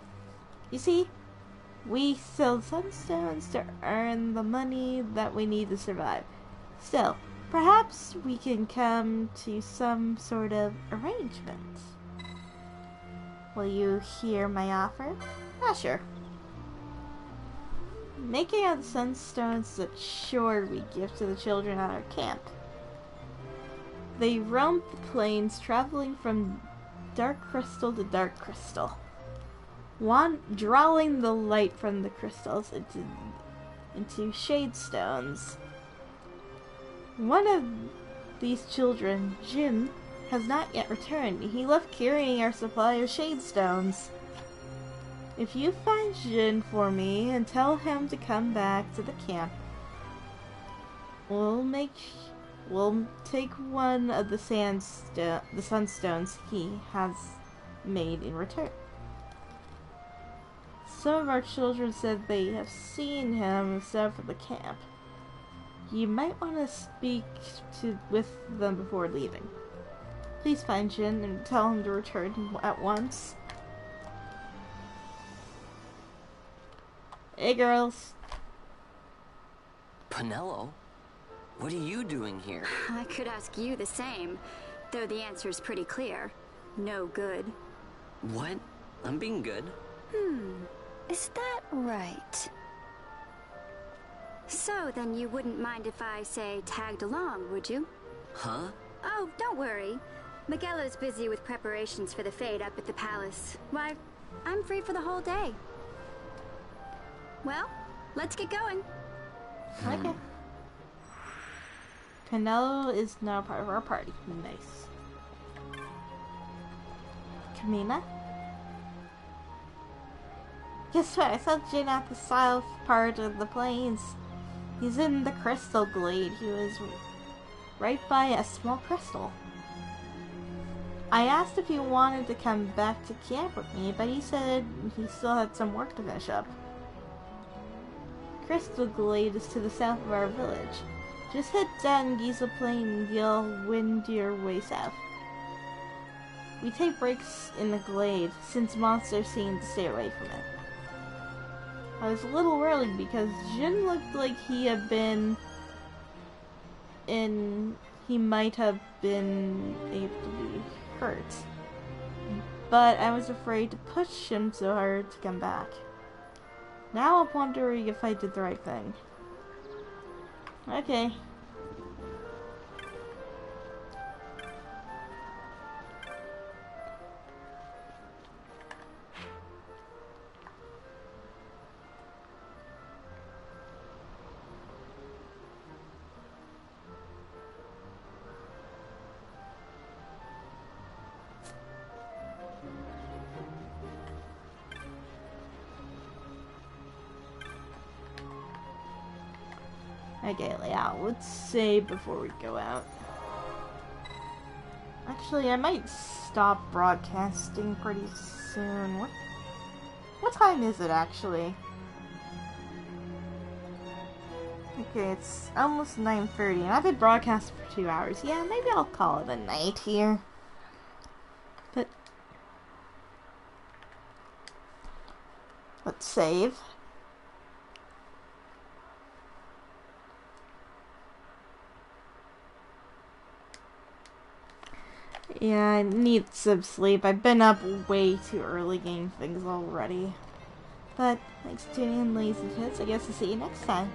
You see, we sell sunstones to earn the money that we need to survive. Still, perhaps we can come to some sort of arrangement. Will you hear my offer? Ah, sure. Making out the sunstones is a chore we give to the children at our camp. They roam the plains, traveling from dark crystal to dark crystal, drawing the light from the crystals into shade stones. One of these children, Jin, has not yet returned. He left carrying our supply of shade stones. If you find Jin for me and tell him to come back to the camp, we'll take one of the sunstones he has made in return. Some of our children said they have seen him south of the camp. You might want to speak with them before leaving. Please find Jin and tell him to return at once. Hey, girls. Penelo? What are you doing here? I could ask you the same, though the answer is pretty clear. No good. What? I'm being good. Is that right? So, then you wouldn't mind if I, say, tagged along, would you? Huh? Oh, don't worry. Miguelo's busy with preparations for the fete up at the palace. Why, I'm free for the whole day. Well, let's get going. Okay. Penelo is now part of our party. Nice. Kamina? Guess what? I saw Jin at the south part of the plains. He's in the crystal glade. He was right by a small crystal. I asked if he wanted to come back to camp with me, but he said he still had some work to finish up. Crystal Glade is to the south of our village. Just head down Giza Plain and you'll wind your way south. We take breaks in the glade, since monsters seem to stay away from it. I was a little worried because Jin looked like he might have been able to be hurt. But I was afraid to push him so hard to come back. Now I'm wondering if I did the right thing. Okay. Okay, layout. Let's save before we go out. Actually, I might stop broadcasting pretty soon. What time is it, actually? Okay, it's almost 9:30, and I've been broadcasting for 2 hours. Yeah, maybe I'll call it a night here. But let's save. Yeah, I need some sleep. I've been up way too early getting things already. But thanks for tuning in, ladies and kids. I guess I'll see you next time.